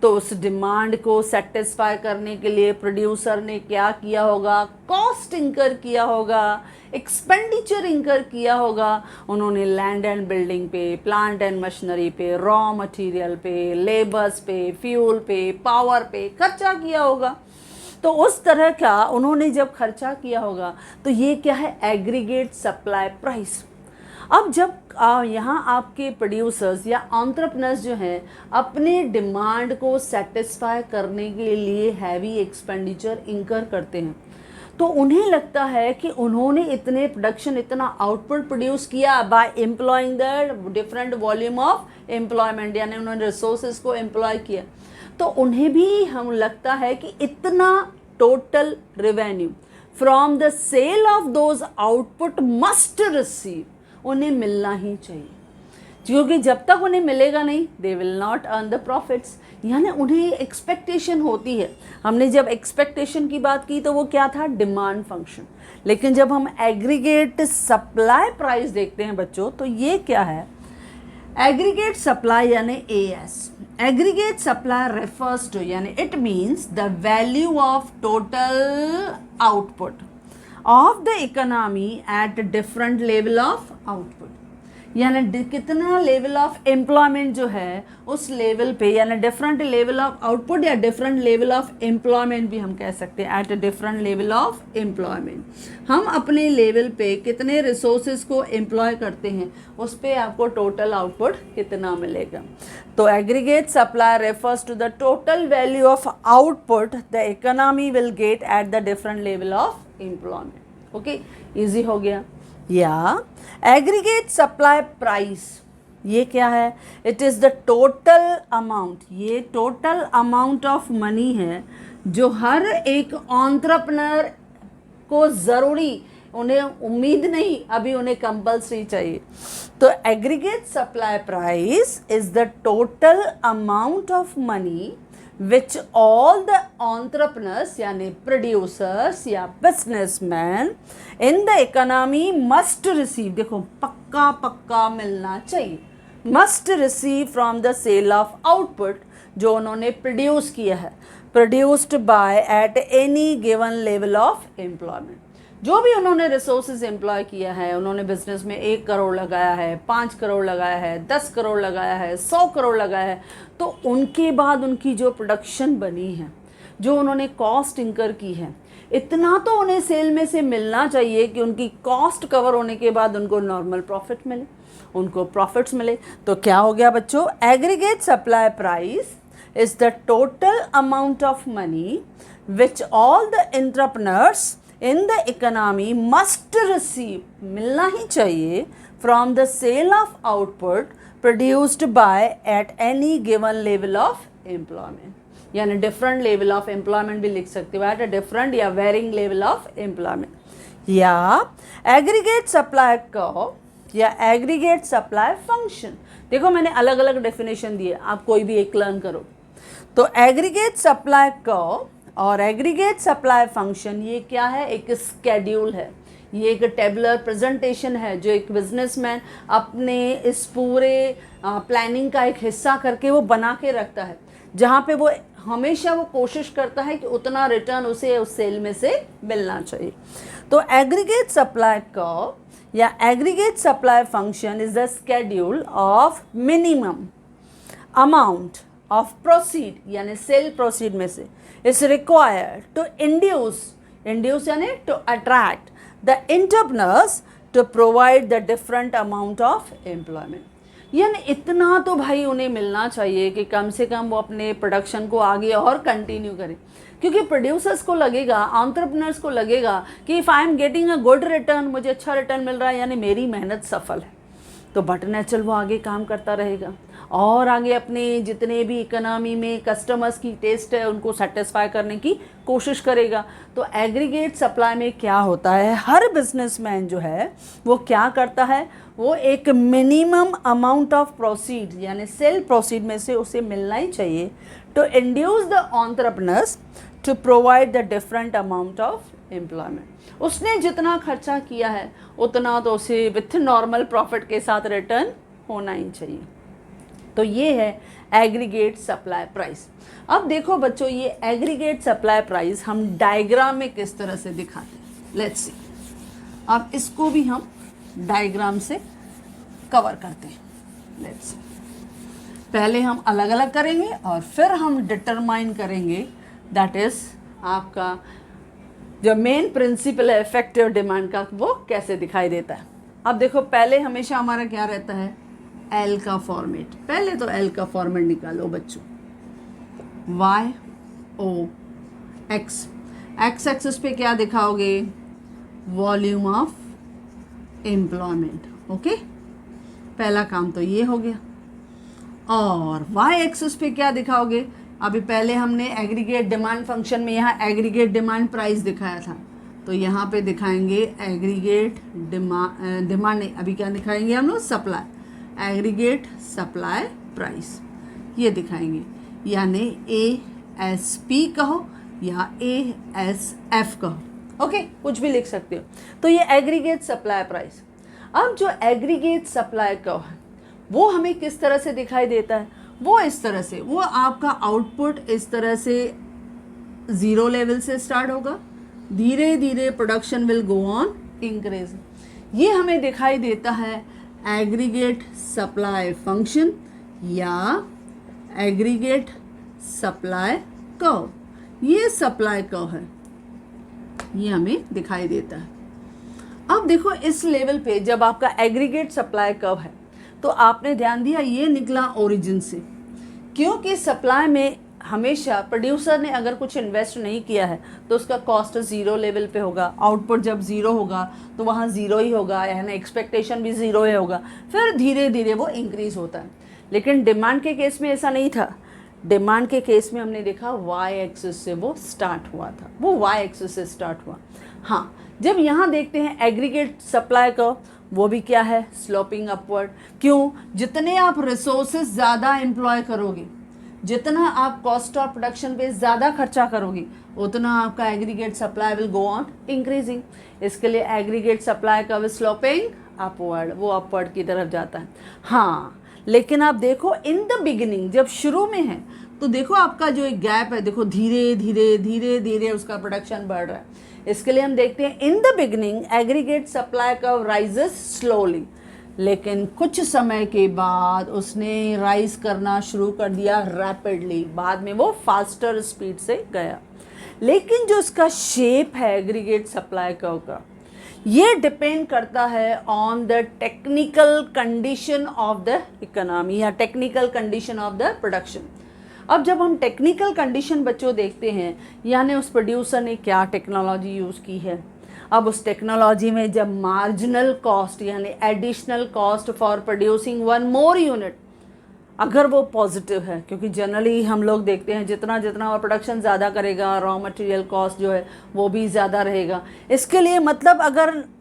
तो उस डिमांड को सेटिस्फाई करने के लिए प्रोड्यूसर ने क्या किया होगा, कॉस्ट इंकर किया होगा, एक्सपेंडिचर इंकर किया होगा। उन्होंने लैंड एंड बिल्डिंग पे, प्लांट एंड मशीनरी पे, रॉ मटेरियल पे, लेबर्स पे, फ्यूल पे, पावर पे खर्चा किया होगा। तो उस तरह का उन्होंने जब खर्चा किया होगा तो ये क्या है, एग्रीगेट सप्लाई प्राइस। अब जब यहाँ आपके प्रोड्यूसर्स या एंटरप्रेन्योर्स जो हैं अपने डिमांड को सेटिस्फाई करने के लिए हैवी एक्सपेंडिचर इंकर करते हैं, तो उन्हें लगता है कि उन्होंने इतने प्रोडक्शन, इतना आउटपुट प्रोड्यूस किया by employing the different volume of employment, यानी उन्होंने रिसोर्सेज को एम्प्लॉय किया, तो उन्हें भी हम लगता है कि इतना total revenue from the sale of those output must receive, उन्हें मिलना ही चाहिए, क्योंकि जब तक उन्हें मिलेगा नहीं they will not earn the profits. यानी उन्हें एक्सपेक्टेशन होती है। हमने जब एक्सपेक्टेशन की बात की तो वो क्या था, डिमांड फंक्शन। लेकिन जब हम एग्रीगेट सप्लाई प्राइस देखते हैं बच्चों, तो ये क्या है, एग्रीगेट सप्लाई यानी AS, aggregate supply refers to, यानी it means the value of total output of the economy at different level of output, यानी कितना लेवल ऑफ एम्प्लॉयमेंट जो है उस लेवल पे, यानी डिफरेंट लेवल ऑफ आउटपुट या डिफरेंट लेवल ऑफ एम्प्लॉयमेंट भी हम कह सकते हैं, eight a different level of employment. हम अपने लेवल पे कितने रिसोर्सेज को एम्प्लॉय करते हैं, उस पे आपको टोटल आउटपुट कितना मिलेगा। तो aggregate supply refers to the total value of output the economy will get at the different level of employment. Okay, easy हो गया। या एग्रीगेट सप्लाई प्राइस, ये क्या है, it is the total amount, ये टोटल अमाउंट ऑफ मनी है जो हर एक एंटरप्रेन्योर को ज़रूरी, उन्हें उम्मीद नहीं, अभी उन्हें कंपल्सरी चाहिए। तो aggregate supply price is the total amount of money which all the entrepreneurs यानी प्रोड्यूसर्स या businessman in the economy must receive, देखो पक्का पक्का मिलना चाहिए, must receive from the sale of output जो उन्होंने प्रोड्यूस किया है, produced by at any given level of employment. जो भी उन्होंने रिसोर्सेज एम्प्लॉय किया है, उन्होंने बिजनेस में 1 करोड़ लगाया है, 5 करोड़ लगाया है, 10 करोड़ लगाया है, 100 करोड़ लगाया है, तो उनके बाद उनकी जो प्रोडक्शन बनी है, जो उन्होंने कॉस्ट इंकर की है, इतना तो उन्हें सेल में से मिलना चाहिए कि उनकी कॉस्ट कवर होने के बाद उनको नॉर्मल प्रॉफिट मिले, उनको प्रॉफिट्स मिले। तो क्या हो गया बच्चों, aggregate supply price is the total amount of money which all the entrepreneurs in the economy must receive, मिलना ही चाहिए, from the sale of output produced by at any given level of employment, यानी different level of employment भी लिख सकते हो, at a different या varying level of employment. या एग्रीगेट सप्लाई कर्व या एग्रीगेट सप्लाई फंक्शन, देखो मैंने अलग अलग डेफिनेशन दिए, आप कोई भी एक लर्न करो। तो एग्रीगेट सप्लाई कर्व और एग्रीगेट सप्लाई फंक्शन ये क्या है, एक स्केड्यूल है, ये एक टेबुलर प्रेजेंटेशन है जो एक बिजनेसमैन अपने इस पूरे प्लानिंग का एक हिस्सा करके वो बना के रखता है, जहाँ पे वो हमेशा वो कोशिश करता है कि उतना रिटर्न उसे उस सेल में से मिलना चाहिए। तो एग्रीगेट सप्लाई कर्व या aggregate supply function is the schedule of minimum amount of proceed यानी सेल प्रोसीड में से इज रिक्वायर्ड टू इंड्यूस यानी to attract the entrepreneurs to provide the different amount of employment, यानी इतना तो भाई उन्हें मिलना चाहिए कि कम से कम वो अपने प्रोडक्शन को आगे और कंटिन्यू करें, क्योंकि प्रोड्यूसर्स को लगेगा, एंटरप्रेन्योर्स को लगेगा कि if I am getting a good return, मुझे अच्छा रिटर्न मिल रहा है यानी मेरी मेहनत सफल है, तो बट नेचुरल वो आगे काम करता रहेगा और आगे अपने जितने भी इकोनॉमी में कस्टमर्स की टेस्ट है उनको सेटिस्फाई करने की कोशिश करेगा। तो एग्रीगेट सप्लाई में क्या होता है, हर बिजनेसमैन जो है वो क्या करता है, वो एक मिनिमम अमाउंट ऑफ प्रोसीड यानी सेल प्रोसीड में से उसे मिलना ही चाहिए to induce the entrepreneurs to provide the different amount of employment. उसने जितना खर्चा किया है उतना तो उसे विथ नॉर्मल प्रॉफिट के साथ रिटर्न होना ही चाहिए। तो ये है एग्रीगेट सप्लाई प्राइस। अब देखो बच्चों, ये एग्रीगेट सप्लाई प्राइस हम डायग्राम में किस तरह से दिखाते हैं, लेट्स सी। अब इसको भी हम डायग्राम से कवर करते हैं, लेट्स सी। पहले हम अलग अलग करेंगे और फिर हम डिटरमाइन करेंगे, दैट इज आपका जो मेन प्रिंसिपल है इफेक्टिव डिमांड का, वो कैसे दिखाई देता है। अब देखो, पहले हमेशा हमारा क्या रहता है, एल का फॉर्मेट। पहले तो एल का फॉर्मेट निकालो बच्चों, Y O X, X axis पे क्या दिखाओगे, वॉल्यूम ऑफ एम्प्लॉयमेंट, ओके। पहला काम तो ये हो गया। और वाई एक्सिस पे क्या दिखाओगे, अभी पहले हमने एग्रीगेट डिमांड फंक्शन में यहाँ एग्रीगेट डिमांड प्राइस दिखाया था, तो यहाँ पे दिखाएंगे एग्रीगेट डिमांड नहीं, अभी क्या दिखाएंगे हम लोग, सप्लाई, एग्रीगेट सप्लाई प्राइस ये दिखाएंगे, यानी ASP कहो या ASF कहो, ओके, कुछ भी लिख सकते हो। तो ये एग्रीगेट सप्लाई प्राइस। अब जो एग्रीगेट सप्लाई कर्व है वो हमें किस तरह से दिखाई देता है, वो इस तरह से, वो आपका आउटपुट इस तरह से ज़ीरो लेवल से स्टार्ट होगा, धीरे धीरे production will go on increase. ये हमें दिखाई देता है एग्रीगेट सप्लाई फंक्शन या एग्रीगेट सप्लाई कर्व। ये सप्लाई कर्व है, ये हमें दिखाई देता है। अब देखो, इस लेवल पे जब आपका एग्रीगेट सप्लाई कर्व है तो आपने ध्यान दिया ये निकला ओरिजिन से, क्योंकि सप्लाई में हमेशा प्रोड्यूसर ने अगर कुछ इन्वेस्ट नहीं किया है तो उसका कॉस्ट ज़ीरो लेवल पे होगा, आउटपुट जब ज़ीरो होगा तो वहाँ ज़ीरो ही होगा, यानी एक्सपेक्टेशन भी ज़ीरो ही होगा, फिर धीरे धीरे वो इंक्रीज़ होता है। लेकिन डिमांड के केस में ऐसा नहीं था। डिमांड के केस में हमने देखा वाई एक्सिस से वो स्टार्ट हुआ था, वो वाई एक्सिस से स्टार्ट हुआ। हाँ, जब यहाँ देखते हैं एग्रीगेट सप्लाई कर्व, वो भी क्या है, स्लोपिंग अपवर्ड। क्यों? जितने आप रिसोर्सेज ज़्यादा एम्प्लॉय करोगे, जितना आप कॉस्ट ऑफ प्रोडक्शन पे ज़्यादा खर्चा करोगे, उतना आपका aggregate supply will go on increasing. इसके लिए aggregate supply curve sloping upward, वो अपवर्ड की तरफ जाता है। हाँ, लेकिन आप देखो इन द बिगिनिंग, जब शुरू में है तो देखो आपका जो एक गैप है, देखो धीरे धीरे धीरे धीरे उसका प्रोडक्शन बढ़ रहा है। इसके लिए हम देखते हैं इन the beginning aggregate supply curve rises slowly, लेकिन कुछ समय के बाद उसने राइज करना शुरू कर दिया रैपिडली, बाद में वो फास्टर स्पीड से गया। लेकिन जो इसका शेप है एग्रीगेट सप्लाई कर्व का, ये डिपेंड करता है on the technical condition of the economy या technical condition of the production. अब जब हम टेक्निकल कंडीशन बच्चों देखते हैं, यानी उस प्रोड्यूसर ने क्या टेक्नोलॉजी यूज़ की है। अब उस टेक्नोलॉजी में जब मार्जिनल कॉस्ट यानी additional cost for producing one more unit, अगर वो पॉजिटिव है, क्योंकि जनरली हम लोग देखते हैं जितना जितना वो प्रोडक्शन ज़्यादा करेगा, रॉ मटेरियल कॉस्ट जो है वो भी ज़्यादा रहेगा। इसके लिए मतलब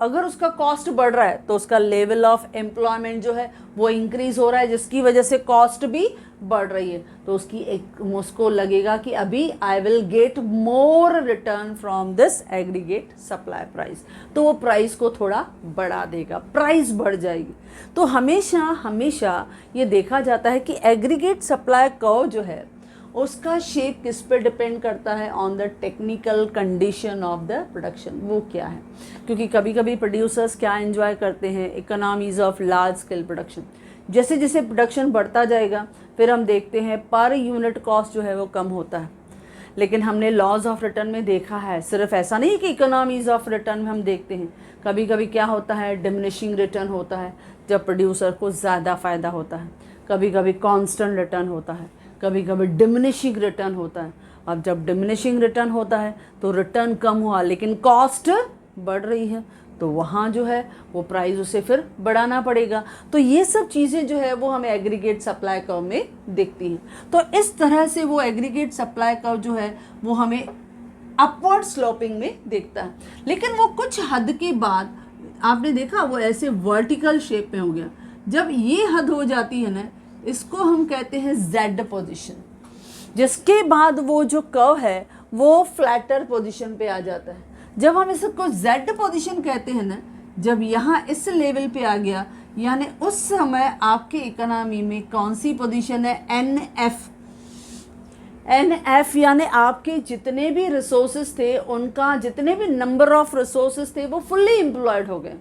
अगर उसका कॉस्ट बढ़ रहा है तो उसका लेवल ऑफ एम्प्लॉयमेंट जो है वो इंक्रीज़ हो रहा है, जिसकी वजह से कॉस्ट भी बढ़ रही है। तो उसको लगेगा कि अभी I will get more return from this aggregate supply price, तो वो प्राइस को थोड़ा बढ़ा देगा, प्राइस बढ़ जाएगी। तो हमेशा ये देखा जाता है कि एग्रीगेट सप्लाई कर्व जो है उसका शेप किस पे डिपेंड करता है, on the technical condition of the production, वो क्या है। क्योंकि कभी कभी प्रोड्यूसर्स क्या एंजॉय करते हैं, economies of large scale production. जैसे जैसे प्रोडक्शन बढ़ता जाएगा फिर हम देखते हैं पर यूनिट कॉस्ट जो है वो कम होता है। लेकिन हमने लॉज ऑफ रिटर्न में देखा है, सिर्फ ऐसा नहीं कि इकोनॉमीज ऑफ रिटर्न में हम देखते हैं, कभी कभी क्या होता है, डिमिनिशिंग रिटर्न होता है जब प्रोड्यूसर को ज़्यादा फ़ायदा होता है, कभी कभी कांस्टेंट रिटर्न होता है, कभी कभी डिमिनिशिंग रिटर्न होता है। अब जब डिमिनिशिंग रिटर्न होता है तो रिटर्न कम हुआ लेकिन कॉस्ट बढ़ रही है, तो वहाँ जो है वो प्राइस उसे फिर बढ़ाना पड़ेगा। तो ये सब चीज़ें जो है वो हमें एग्रीगेट सप्लाई कर्व में दिखती हैं। तो इस तरह से वो एग्रीगेट सप्लाई कर्व जो है वो हमें अपवर्ड स्लोपिंग में दिखता है। लेकिन वो कुछ हद के बाद आपने देखा वो ऐसे वर्टिकल शेप में हो गया। जब ये हद हो जाती है ना, इसको हम कहते हैं जेड पोजीशन, जिसके बाद वो जो कर्व है वो फ्लैटर पोजीशन पे आ जाता है। जब हम इसको जेड पोजीशन कहते हैं ना, जब यहाँ इस लेवल पे आ गया, यानी उस समय आपके इकोनॉमी में कौन सी पोजीशन है, एनएफ, यानी आपके जितने भी रिसोर्सेज थे, उनका जितने भी नंबर ऑफ रिसोर्सेज थे वो फुल्ली एम्प्लॉयड हो गए।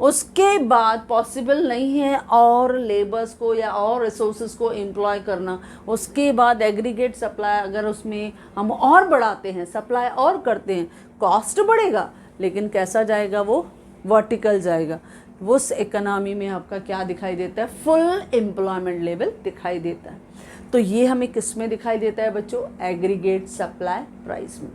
उसके बाद पॉसिबल नहीं है और लेबर्स को या और रिसोर्सेज को एम्प्लॉय करना। उसके बाद एग्रीगेट सप्लाई अगर उसमें हम और बढ़ाते हैं, सप्लाई और करते हैं, कॉस्ट बढ़ेगा लेकिन कैसा जाएगा, वो वर्टिकल जाएगा। उस इकोनॉमी में आपका क्या दिखाई देता है, फुल एम्प्लॉयमेंट लेवल दिखाई देता है। तो ये हमें किस में दिखाई देता है बच्चों, एग्रीगेट सप्लाई प्राइस में।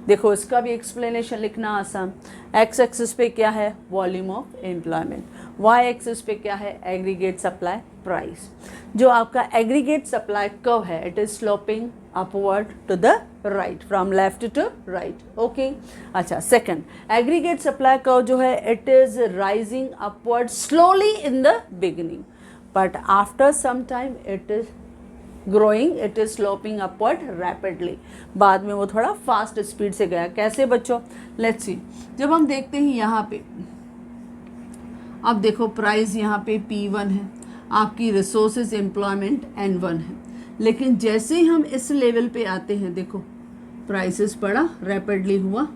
देखो इसका भी एक्सप्लेनेशन लिखना आसान। एक्स एक्सिस पे क्या है, volume of employment, Y axis पे क्या है, एग्रीगेट सप्लाई प्राइस। जो आपका एग्रीगेट सप्लाई कर्व है, it is sloping upward to the right, from left to right. Okay, अच्छा, सेकंड, एग्रीगेट सप्लाई कर्व जो है it is rising upward slowly in the beginning, but after some time it is growing, it is sloping upward rapidly. बाद में वो थोड़ा fast speed से गया। कैसे बच्चों, लेट्स सी। जब हम देखते हैं यहाँ पे, अब देखो प्राइस यहाँ पे P1 है, आपकी रिसोर्सेज एम्प्लॉयमेंट N1 है। लेकिन जैसे ही हम इस लेवल पे आते हैं, देखो प्राइसेस बढ़ा, रैपिडली हुआ,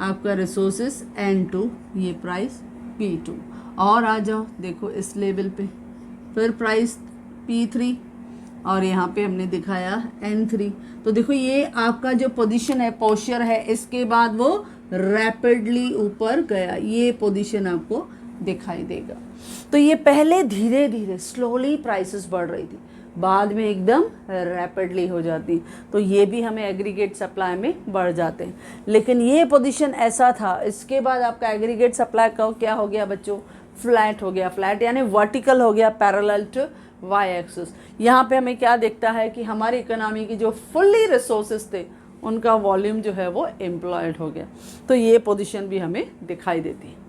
आपका रिसोर्सेज N2, ये प्राइस P2। और आ जाओ देखो इस लेवल पे, फिर प्राइस P3 और यहाँ पे हमने दिखाया N3। तो देखो ये आपका जो पोजीशन है, पोस्चर है, इसके बाद वो रैपिडली ऊपर गया, ये पोजीशन आपको दिखाई देगा। तो ये पहले धीरे धीरे स्लोली प्राइसेस बढ़ रही थी, बाद में एकदम रैपिडली हो जाती, तो ये भी हमें एग्रीगेट सप्लाई में बढ़ जाते हैं। लेकिन ये पोजीशन ऐसा था, इसके बाद आपका एग्रीगेट सप्लाई कर्व क्या हो गया बच्चों, फ्लैट हो गया। फ्लैट यानी वर्टिकल हो गया, पैरेलल टू वाई एक्सिस। यहाँ पे हमें क्या दिखता है कि हमारी इकोनॉमी की जो फुल्ली रिसोर्सेज थे उनका वॉल्यूम जो है वो एम्प्लॉयड हो गया, तो ये पोजीशन भी हमें दिखाई देती है।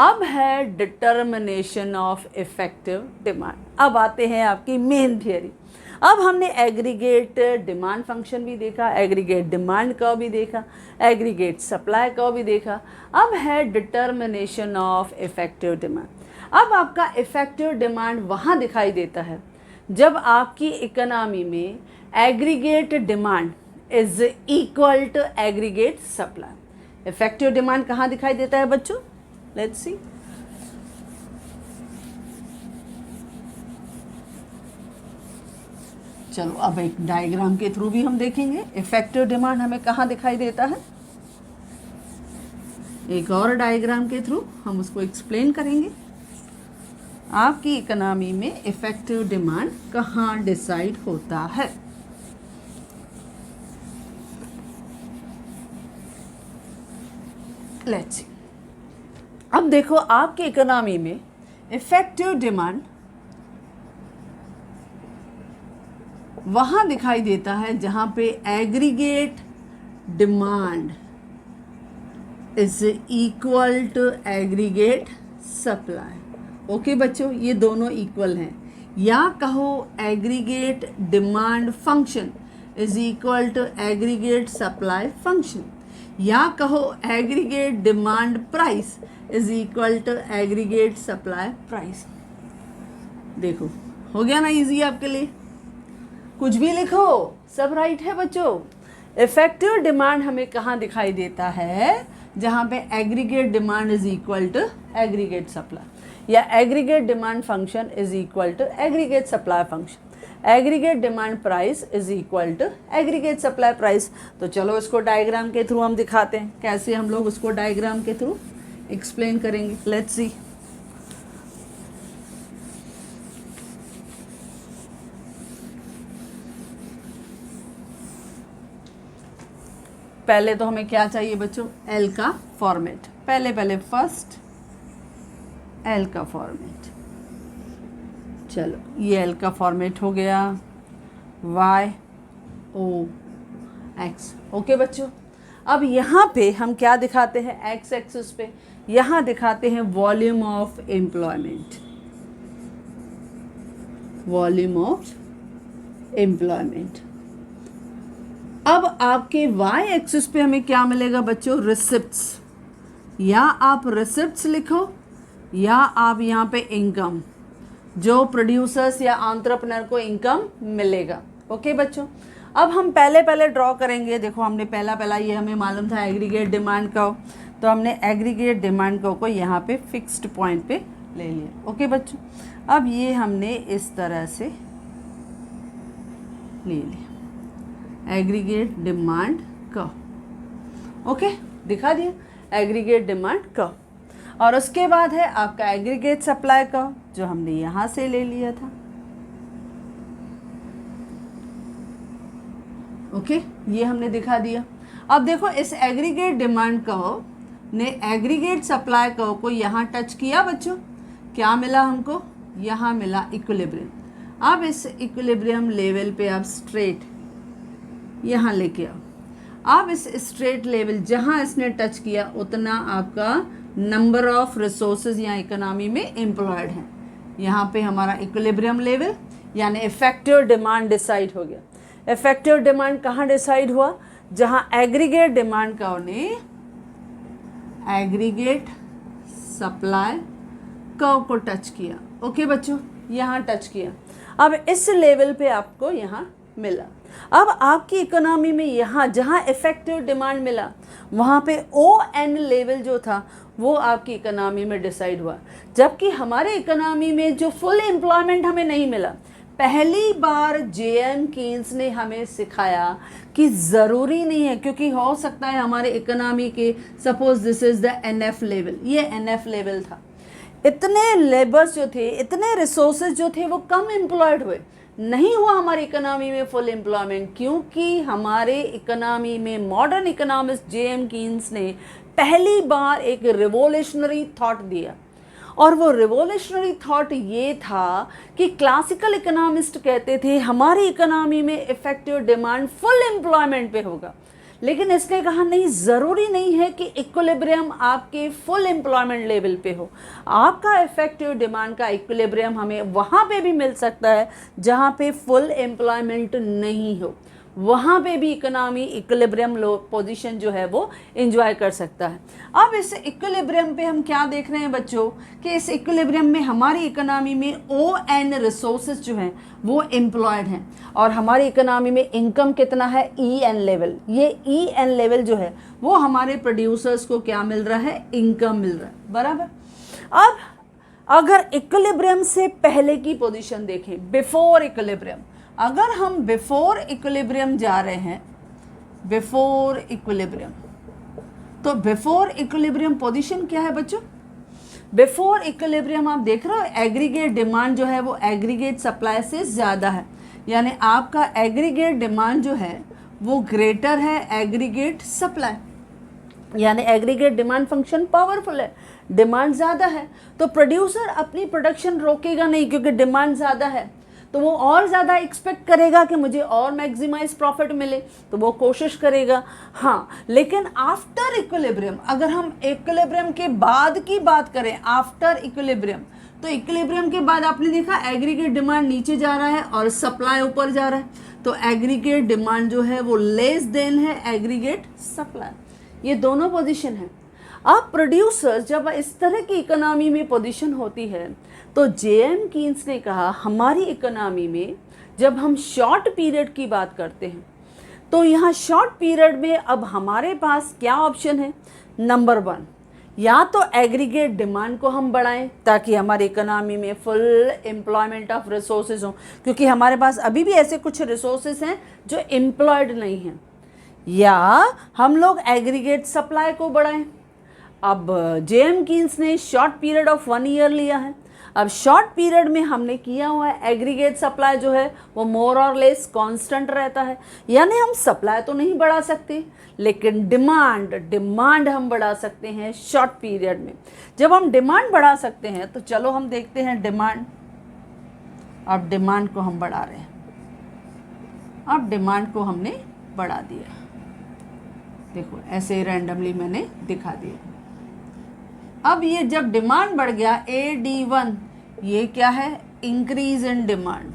अब है डिटर्मिनेशन ऑफ इफेक्टिव डिमांड। अब आते हैं आपकी मेन थियरी। अब हमने एग्रीगेट डिमांड फंक्शन भी देखा, एग्रीगेट डिमांड कर्व भी देखा, एग्रीगेट सप्लाई कर्व भी देखा। अब है डिटर्मिनेशन ऑफ इफेक्टिव डिमांड। अब आपका इफेक्टिव डिमांड वहाँ दिखाई देता है जब आपकी इकोनॉमी में aggregate demand is equal to aggregate supply. Effective demand कहाँ दिखाई देता है बच्चों? Let's see. चलो अब एक डायग्राम के थ्रू भी हम देखेंगे इफेक्टिव डिमांड हमें कहाँ दिखाई देता है। एक और डायग्राम के थ्रू हम उसको एक्सप्लेन करेंगे। आपकी इकोनॉमी में इफेक्टिव डिमांड कहाँ डिसाइड होता है। Let's see. अब देखो आपकी इकोनॉमी में इफेक्टिव डिमांड वहाँ दिखाई देता है जहाँ पे aggregate demand is equal to aggregate supply. Okay बच्चों, ये दोनों इक्वल हैं। या कहो aggregate demand function is equal to aggregate supply function, या कहो aggregate demand price is equal to aggregate supply price. देखो हो गया ना इजी आपके लिए, कुछ भी लिखो सब राइट है बच्चों। इफेक्टिव डिमांड हमें कहाँ दिखाई देता है? जहाँ पे aggregate demand is equal to aggregate supply, या aggregate demand function is equal to aggregate supply function, aggregate demand price is equal to aggregate supply price. तो चलो इसको डायग्राम के थ्रू हम दिखाते हैं, कैसे हम लोग उसको डायग्राम के थ्रू एक्सप्लेन करेंगे। Let's see. पहले तो हमें क्या चाहिए बच्चों? एल का फॉर्मेट। पहले फर्स्ट एल का फॉर्मेट। चलो ये एल का फॉर्मेट हो गया, वाई ओ एक्स। ओके बच्चों, अब यहाँ पे हम क्या दिखाते हैं? एक्स एक्सिस पे यहाँ दिखाते हैं volume of employment, volume of employment. अब आपके वाई एक्सिस पे हमें क्या मिलेगा बच्चों? रिसिप्ट्स। या आप रिसिप्ट्स लिखो या आप यहाँ पे इनकम, जो प्रोड्यूसर्स या एंटरप्रेन्योर को इनकम मिलेगा। ओके बच्चों, अब हम पहले ड्रॉ करेंगे। देखो हमने पहला ये हमें मालूम था एग्रीगेट डिमांड कर्व, तो हमने एग्रीगेट डिमांड कर्व को यहाँ पे फिक्स्ड पॉइंट पे ले लिया। ओके बच्चों, अब ये हमने इस तरह से ले लिया एग्रीगेट डिमांड कर्व। ओके, दिखा दिया एग्रीगेट डिमांड कर्व। और उसके बाद है आपका एग्रीगेट सप्लाई कर्व, जो हमने यहाँ से ले लिया था। ओके, ये हमने दिखा दिया। अब देखो इस एग्रीगेट डिमांड कर्व ने एग्रीगेट सप्लाई कर्व को यहाँ टच किया बच्चों, क्या मिला हमको? यहाँ मिला इक्विलिब्रियम। अब इस इक्विलिब्रियम लेवल पे आप स्ट्रेट यहाँ लेके आओ। अब इस स्ट्रेट लेवल जहाँ इसने टच किया उतना आपका नंबर ऑफ रिसोर्सेज यहाँ इकोनॉमी में एम्प्लॉयड है। यहाँ पे हमारा इक्विलिब्रियम लेवल यानी इफेक्टिव डिमांड डिसाइड हो गया। इफेक्टिव डिमांड कहाँ डिसाइड हुआ? जहाँ एग्रीगेट डिमांड का ने एग्रीगेट सप्लाई कर्व को टच किया। ओके बच्चों, यहाँ टच किया। अब इस लेवल पे आपको यहाँ मिला। अब आपकी इकोनॉमी में यहाँ जहाँ इफेक्टिव डिमांड मिला वहाँ पे ON लेवल जो था वो आपकी इकोनॉमी में डिसाइड हुआ, जबकि हमारे इकोनॉमी में जो फुल एम्प्लॉयमेंट हमें नहीं मिला। पहली बार जेएम कीन्स ने हमें सिखाया कि ज़रूरी नहीं है, क्योंकि हो सकता है हमारे इकोनॉमी के suppose this is the NF level, ये NF लेवल था, इतने लेबर्स जो थे, इतने रिसोर्सेज जो थे वो कम एम्प्लॉयड हुए, नहीं हुआ हमारी इकोनॉमी में फुल एम्प्लॉयमेंट, क्योंकि हमारे इकोनॉमी में मॉडर्न इकोनॉमिस्ट जेएम कीन्स ने पहली बार एक रिवोल्यूशनरी थॉट दिया। और वो रिवोल्यूशनरी थॉट ये था कि क्लासिकल इकोनॉमिस्ट कहते थे हमारी इकोनॉमी में इफेक्टिव डिमांड फुल एम्प्लॉयमेंट पे होगा, लेकिन इसने कहा नहीं, ज़रूरी नहीं है कि इक्विलिब्रियम आपके फुल एम्प्लॉयमेंट लेवल पे हो। आपका इफेक्टिव डिमांड का इक्विलिब्रियम हमें वहाँ पे भी मिल सकता है जहाँ पे फुल एम्प्लॉयमेंट नहीं हो, वहाँ पे भी इकोनॉमी इक्विलिब्रियम लो पोजीशन जो है वो एंजॉय कर सकता है। अब इस इक्विलिब्रियम पे हम क्या देख रहे हैं बच्चों कि इस इक्विलिब्रियम में हमारी इकोनॉमी में ON रिसोर्सेज जो हैं वो एम्प्लॉयड हैं और हमारी इकोनॉमी में इनकम कितना है, EN लेवल। ये EN लेवल जो है वो हमारे प्रोड्यूसर्स को क्या मिल रहा है, इनकम मिल रहा है, बराबर। अब अगर इक्विलिब्रियम से पहले की पोजीशन देखें, बिफोर इक्विलिब्रियम, अगर हम बिफोर इक्विलिब्रियम जा रहे हैं, बिफोर इक्विलिब्रियम, तो बिफोर इक्विलिब्रियम पोजीशन क्या है बच्चों, बिफोर इक्विलिब्रियम आप देख रहे हो एग्रीगेट डिमांड जो है वो एग्रीगेट सप्लाई से ज़्यादा है, यानी आपका एग्रीगेट डिमांड जो है वो ग्रेटर है एग्रीगेट सप्लाई, यानी एग्रीगेट डिमांड फंक्शन पावरफुल है, डिमांड ज़्यादा है तो प्रोड्यूसर अपनी प्रोडक्शन रोकेगा नहीं, क्योंकि डिमांड ज़्यादा है तो वो और ज़्यादा एक्सपेक्ट करेगा कि मुझे और मैक्सिमाइज प्रॉफिट मिले, तो वो कोशिश करेगा। हाँ, लेकिन आफ्टर इक्विलिब्रियम, अगर हम इक्विलिब्रियम के बाद की बात करें, आफ्टर इक्विलिब्रियम, तो इक्विलिब्रियम के बाद आपने देखा एग्रीगेट डिमांड नीचे जा रहा है और सप्लाई ऊपर जा रहा है, तो एग्रीगेट डिमांड जो है वो लेस देन है एग्रीगेट सप्लाई। ये दोनों पोजीशन है। अब प्रोड्यूसर्स जब इस तरह की इकोनॉमी में पोजीशन होती है तो J.M. कीन्स ने कहा हमारी इकोनॉमी में जब हम शॉर्ट पीरियड की बात करते हैं तो यहाँ शॉर्ट पीरियड में अब हमारे पास क्या ऑप्शन है, नंबर 1, या तो एग्रीगेट डिमांड को हम बढ़ाएं ताकि हमारी इकोनॉमी में फुल एम्प्लॉयमेंट ऑफ रिसोर्सेज हो, क्योंकि हमारे पास अभी भी ऐसे कुछ रिसोर्सेज हैं जो एम्प्लॉयड नहीं हैं, या हम लोग एग्रीगेट सप्लाई को बढ़ाएं। अब J.M. कीन्स ने शॉर्ट पीरियड ऑफ 1 ईयर लिया है। अब शॉर्ट पीरियड में हमने किया हुआ है एग्रीगेट सप्लाई जो है वो मोर और लेस कांस्टेंट रहता है, यानी हम सप्लाई तो नहीं बढ़ा सकते लेकिन डिमांड हम बढ़ा सकते हैं शॉर्ट पीरियड में। जब हम डिमांड बढ़ा सकते हैं तो चलो हम देखते हैं डिमांड। अब डिमांड को हम बढ़ा रहे हैं, अब डिमांड को हमने बढ़ा दिया, देखो ऐसे रैंडमली मैंने दिखा दिया। अब ये जब डिमांड बढ़ गया AD1, ये क्या है, इंक्रीज इन डिमांड,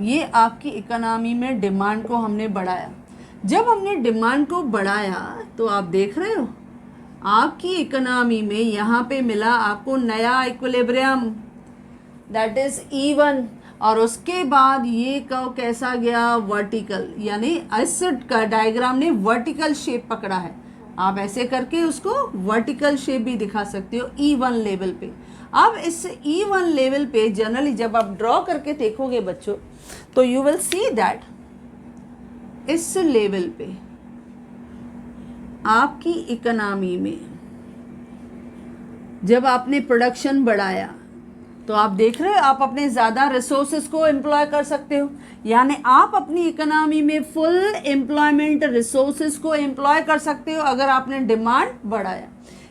ये आपकी इकोनॉमी में डिमांड को हमने बढ़ाया। जब हमने डिमांड को बढ़ाया तो आप देख रहे हो आपकी इकोनॉमी में यहाँ पे मिला आपको नया इक्विलिब्रियम, दैट इज E1, और उसके बाद ये कर्व कैसा गया, वर्टिकल, यानी इस का डायग्राम ने वर्टिकल शेप पकड़ा है। आप ऐसे करके उसको वर्टिकल शेप भी दिखा सकते हो E1 लेवल पे। अब इस E1 लेवल पे जनरली जब आप ड्रॉ करके देखोगे बच्चों तो यू विल सी दैट इस लेवल पे आपकी इकोनॉमी में जब आपने प्रोडक्शन बढ़ाया तो आप देख रहे हो आप अपने ज़्यादा रिसोर्सेज को एम्प्लॉय कर सकते हो, यानी आप अपनी इकोनॉमी में फुल एम्प्लॉयमेंट रिसोर्सेज को एम्प्लॉय कर सकते हो अगर आपने डिमांड बढ़ाया।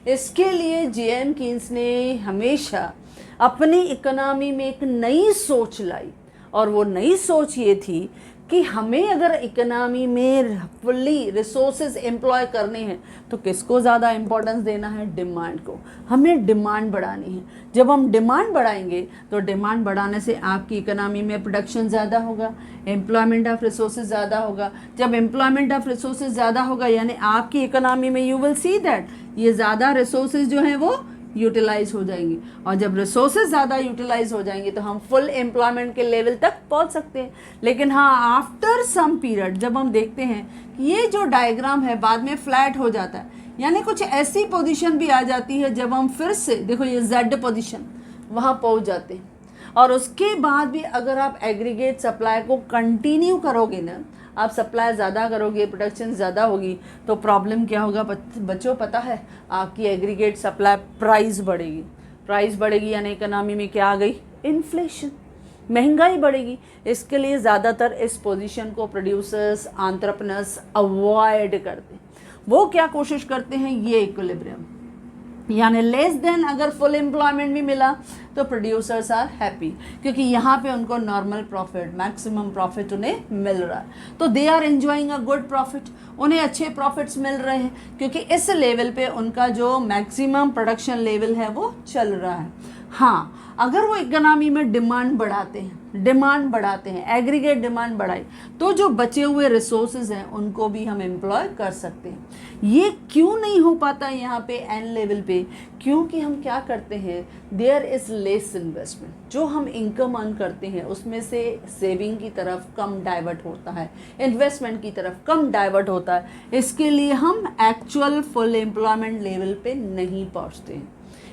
इसके लिए J.M. कीन्स ने हमेशा अपनी इकोनॉमी में एक नई सोच लाई, और वो नई सोच ये थी कि हमें अगर इकोनॉमी में फुल्ली रिसोर्सेज एम्प्लॉय करने हैं तो किसको ज़्यादा इम्पोर्टेंस देना है, डिमांड को। हमें डिमांड बढ़ानी है। जब हम डिमांड बढ़ाएंगे तो डिमांड बढ़ाने से आपकी इकोनॉमी में प्रोडक्शन ज़्यादा होगा, एम्प्लॉयमेंट ऑफ रिसोर्सेज ज़्यादा होगा। जब एम्प्लॉयमेंट ऑफ रिसोर्सेज ज़्यादा होगा यानी आपकी इकोनॉमी में यू विल सी दैट ये ज़्यादा रिसोर्सेज जो हैं वो यूटिलाइज हो जाएंगी, और जब रिसोर्सेज ज़्यादा यूटिलाइज हो जाएंगे तो हम फुल एम्प्लॉयमेंट के लेवल तक पहुंच सकते हैं। लेकिन हाँ, आफ्टर सम पीरियड जब हम देखते हैं कि ये जो डायग्राम है बाद में फ्लैट हो जाता है, यानी कुछ ऐसी पोजीशन भी आ जाती है जब हम फिर से देखो ये Z पोजीशन वहाँ पहुँच जाते हैं, और उसके बाद भी अगर आप एग्रीगेट सप्लाई को कंटिन्यू करोगे ना, आप सप्लाई ज़्यादा करोगे, प्रोडक्शन ज़्यादा होगी, तो प्रॉब्लम क्या होगा बच्चों पता है, आपकी एग्रीगेट सप्लाई प्राइस बढ़ेगी। प्राइस बढ़ेगी यानी इकोनॉमी में क्या आ गई, इन्फ्लेशन, महंगाई बढ़ेगी। इसके लिए ज़्यादातर इस पोजीशन को प्रोड्यूसर्स, एंटरप्रेन्योर्स अवॉइड करते हैं। वो क्या कोशिश करते हैं, ये इक्विलिब्रियम, यानी लेस देन अगर फुल एम्प्लॉयमेंट भी मिला तो प्रोड्यूसर्स आर हैप्पी, क्योंकि यहाँ पे उनको नॉर्मल प्रॉफिट, मैक्सिमम प्रॉफिट उन्हें मिल रहा है, तो they are enjoying a good profit, उन्हें अच्छे प्रॉफिट्स मिल रहे हैं, क्योंकि इस लेवल पे उनका जो मैक्सिमम प्रोडक्शन लेवल है वो चल रहा है। हाँ, अगर वो इकोनॉमी में डिमांड बढ़ाते हैं, एग्रीगेट डिमांड बढ़ाई, तो जो बचे हुए रिसोर्सेज हैं उनको भी हम एम्प्लॉय कर सकते हैं। ये क्यों नहीं हो पाता यहाँ पे एन लेवल पे? क्योंकि हम क्या करते हैं, देयर इज़ लेस इन्वेस्टमेंट, जो हम इनकम अर्न करते हैं उसमें से सेविंग की तरफ कम डाइवर्ट होता है, इन्वेस्टमेंट की तरफ कम डाइवर्ट होता है, इसके लिए हम एक्चुअल फुल एम्प्लॉयमेंट लेवल पे नहीं पहुँचते हैं।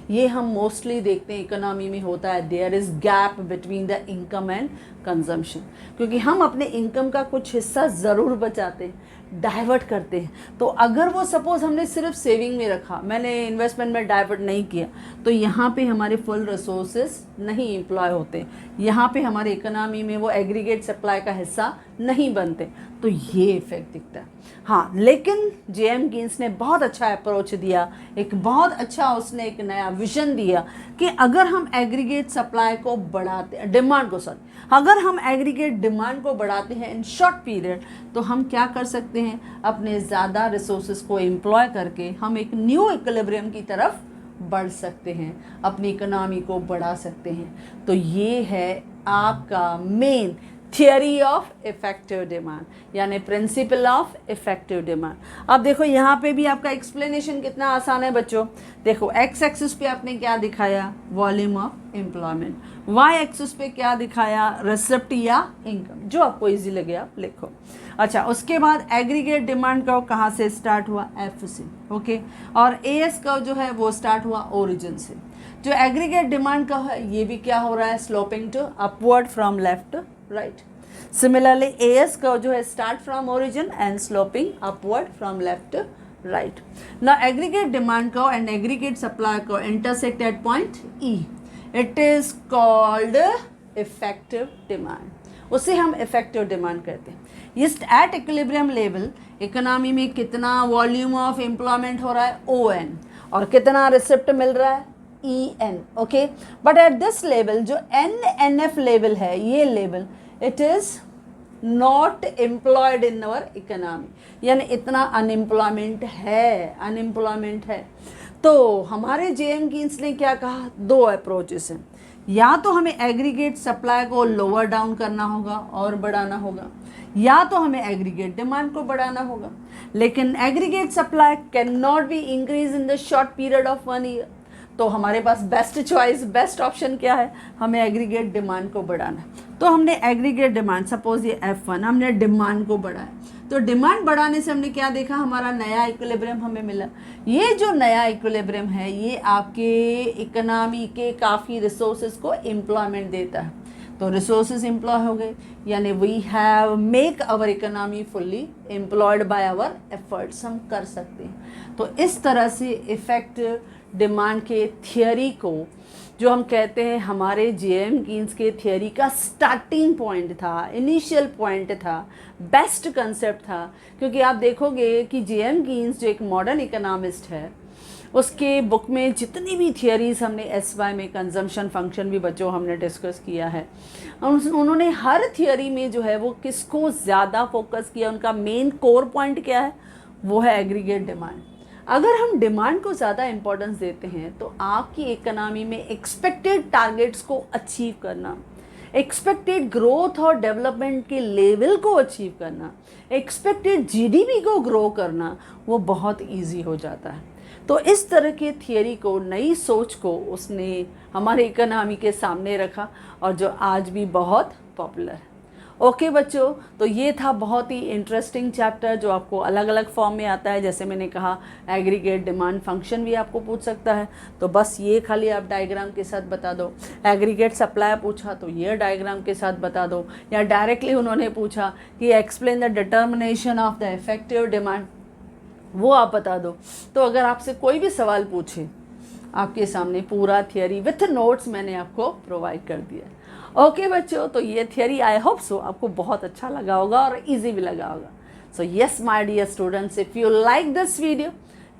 ये हम मोस्टली देखते हैं इकोनॉमी में होता है, there is gap between the income and consumption, क्योंकि हम अपने इनकम का कुछ हिस्सा ज़रूर बचाते हैं, डाइवर्ट करते हैं। तो अगर वो सपोज़ हमने सिर्फ सेविंग में रखा, मैंने इन्वेस्टमेंट में डाइवर्ट नहीं किया, तो यहाँ पे हमारे फुल रिसोर्सेज नहीं एम्प्लॉय होते, यहाँ पे हमारे इकोनॉमी में वो एग्रीगेट सप्लाई का हिस्सा नहीं बनते, तो ये इफेक्ट दिखता है। हाँ, लेकिन जेएम कीन्स ने बहुत अच्छा अप्रोच दिया, एक बहुत अच्छा उसने एक नया विजन दिया कि अगर हम एग्रीगेट सप्लाई को बढ़ाते, डिमांड को सॉरी, अगर हम एग्रीगेट डिमांड को बढ़ाते हैं इन शॉर्ट पीरियड, तो हम क्या कर सकते हैं, अपने ज़्यादा रिसोर्सेज को एम्प्लॉय करके हम एक न्यू इक्विलिब्रियम की तरफ बढ़ सकते हैं, अपनी इकोनॉमी को बढ़ा सकते हैं। तो ये है आपका main theory of effective demand, यानी प्रिंसिपल ऑफ इफेक्टिव डिमांड। अब देखो यहाँ पे भी आपका एक्सप्लेनेशन कितना आसान है बच्चों। देखो एक्स एक्सिस पे आपने क्या दिखाया, volume of employment, Y axis पे क्या दिखाया, रिसिप्ट या इनकम, जो आपको इजी लगे आप लिखो। अच्छा, उसके बाद एग्रीगेट डिमांड कर्व कहाँ से स्टार्ट हुआ, एफ से, ओके, और एएस कर्व जो है वो स्टार्ट हुआ ओरिजिन से। जो एग्रीगेट डिमांड कर्व है ये भी क्या हो रहा है, sloping to upward from left right. Similarly, AS curve जो है start from origin and sloping upward from left to right. Now, aggregate demand curve and aggregate supply curve intersect at point E. It is called effective demand. उसे हम effective demand कहते हैं। इस at equilibrium level economy में कितना volume of employment हो रहा है, ON, और कितना रिसिप्ट मिल रहा है, EN, okay. But at this level जो NNF लेवल है, ये level it is not employed in our economy, यानी इतना अनएम्प्लॉयमेंट है। तो हमारे जेएम कीन्स ने क्या कहा, दो अप्रोचेस हैं, या तो हमें एग्रीगेट सप्लाई को लोअर डाउन करना होगा और बढ़ाना होगा, या तो हमें एग्रीगेट डिमांड को बढ़ाना होगा। लेकिन aggregate supply can not be increase in the short period of 1 year. तो हमारे पास बेस्ट चॉइस, बेस्ट ऑप्शन क्या है, हमें एग्रीगेट डिमांड को बढ़ाना है। तो हमने एग्रीगेट डिमांड, सपोज ये F1, हमने डिमांड को बढ़ाया, तो डिमांड बढ़ाने से हमने क्या देखा, हमारा नया इक्विलिब्रियम हमें मिला। ये जो नया इक्विलिब्रियम है ये आपके इकोनॉमी के काफ़ी रिसोर्सेज को एम्प्लॉयमेंट देता है। तो रिसोर्सेज एम्प्लॉय हो गए, यानी we have make our economy fully employed by our efforts, हम कर सकते हैं। तो इस तरह से इफेक्टिव डिमांड के थियरी को, जो हम कहते हैं हमारे जेएम कीन्स के थियरी का स्टार्टिंग पॉइंट था, इनिशियल पॉइंट था, बेस्ट कंसेप्ट था। क्योंकि आप देखोगे कि जेएम कीन्स जो एक मॉडर्न इकोनॉमिस्ट है, उसके बुक में जितनी भी थियरीज हमने एसवाई में, कंजम्पशन फंक्शन भी बच्चों हमने डिस्कस किया है, उन्होंने हर थियरी में जो है वो किसको ज़्यादा फोकस किया, उनका मेन कोर पॉइंट क्या है, वो है एग्रीगेट डिमांड। अगर हम डिमांड को ज़्यादा इम्पोर्टेंस देते हैं तो आपकी इकोनॉमी में एक्सपेक्टेड टारगेट्स को अचीव करना, एक्सपेक्टेड ग्रोथ और डेवलपमेंट के लेवल को अचीव करना, एक्सपेक्टेड जीडीपी को ग्रो करना, वो बहुत इजी हो जाता है। तो इस तरह के थियरी को, नई सोच को उसने हमारे इकोनॉमी के सामने रखा और जो आज भी बहुत पॉपुलर है। ओके बच्चों, तो ये था बहुत ही इंटरेस्टिंग चैप्टर जो आपको अलग अलग फॉर्म में आता है। जैसे मैंने कहा एग्रीगेट डिमांड फंक्शन भी आपको पूछ सकता है, तो बस ये खाली आप डायग्राम के साथ बता दो। एग्रीगेट सप्लाई पूछा तो ये डायग्राम के साथ बता दो, या डायरेक्टली उन्होंने पूछा कि explain the determination of the effective demand, वो आप बता दो। तो अगर आपसे कोई भी सवाल पूछे, आपके सामने पूरा थियरी विथ नोट्स मैंने आपको प्रोवाइड कर दिया। ओके बच्चों, तो ये थियरी आई होप सो आपको बहुत अच्छा लगा होगा और इजी भी लगा होगा। So yes my dear students, if you like this video,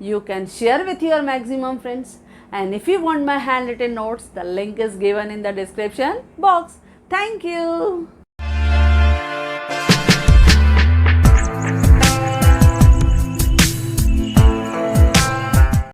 you can share with your maximum friends. And if you want my handwritten notes, the link is given in the description box. Thank you.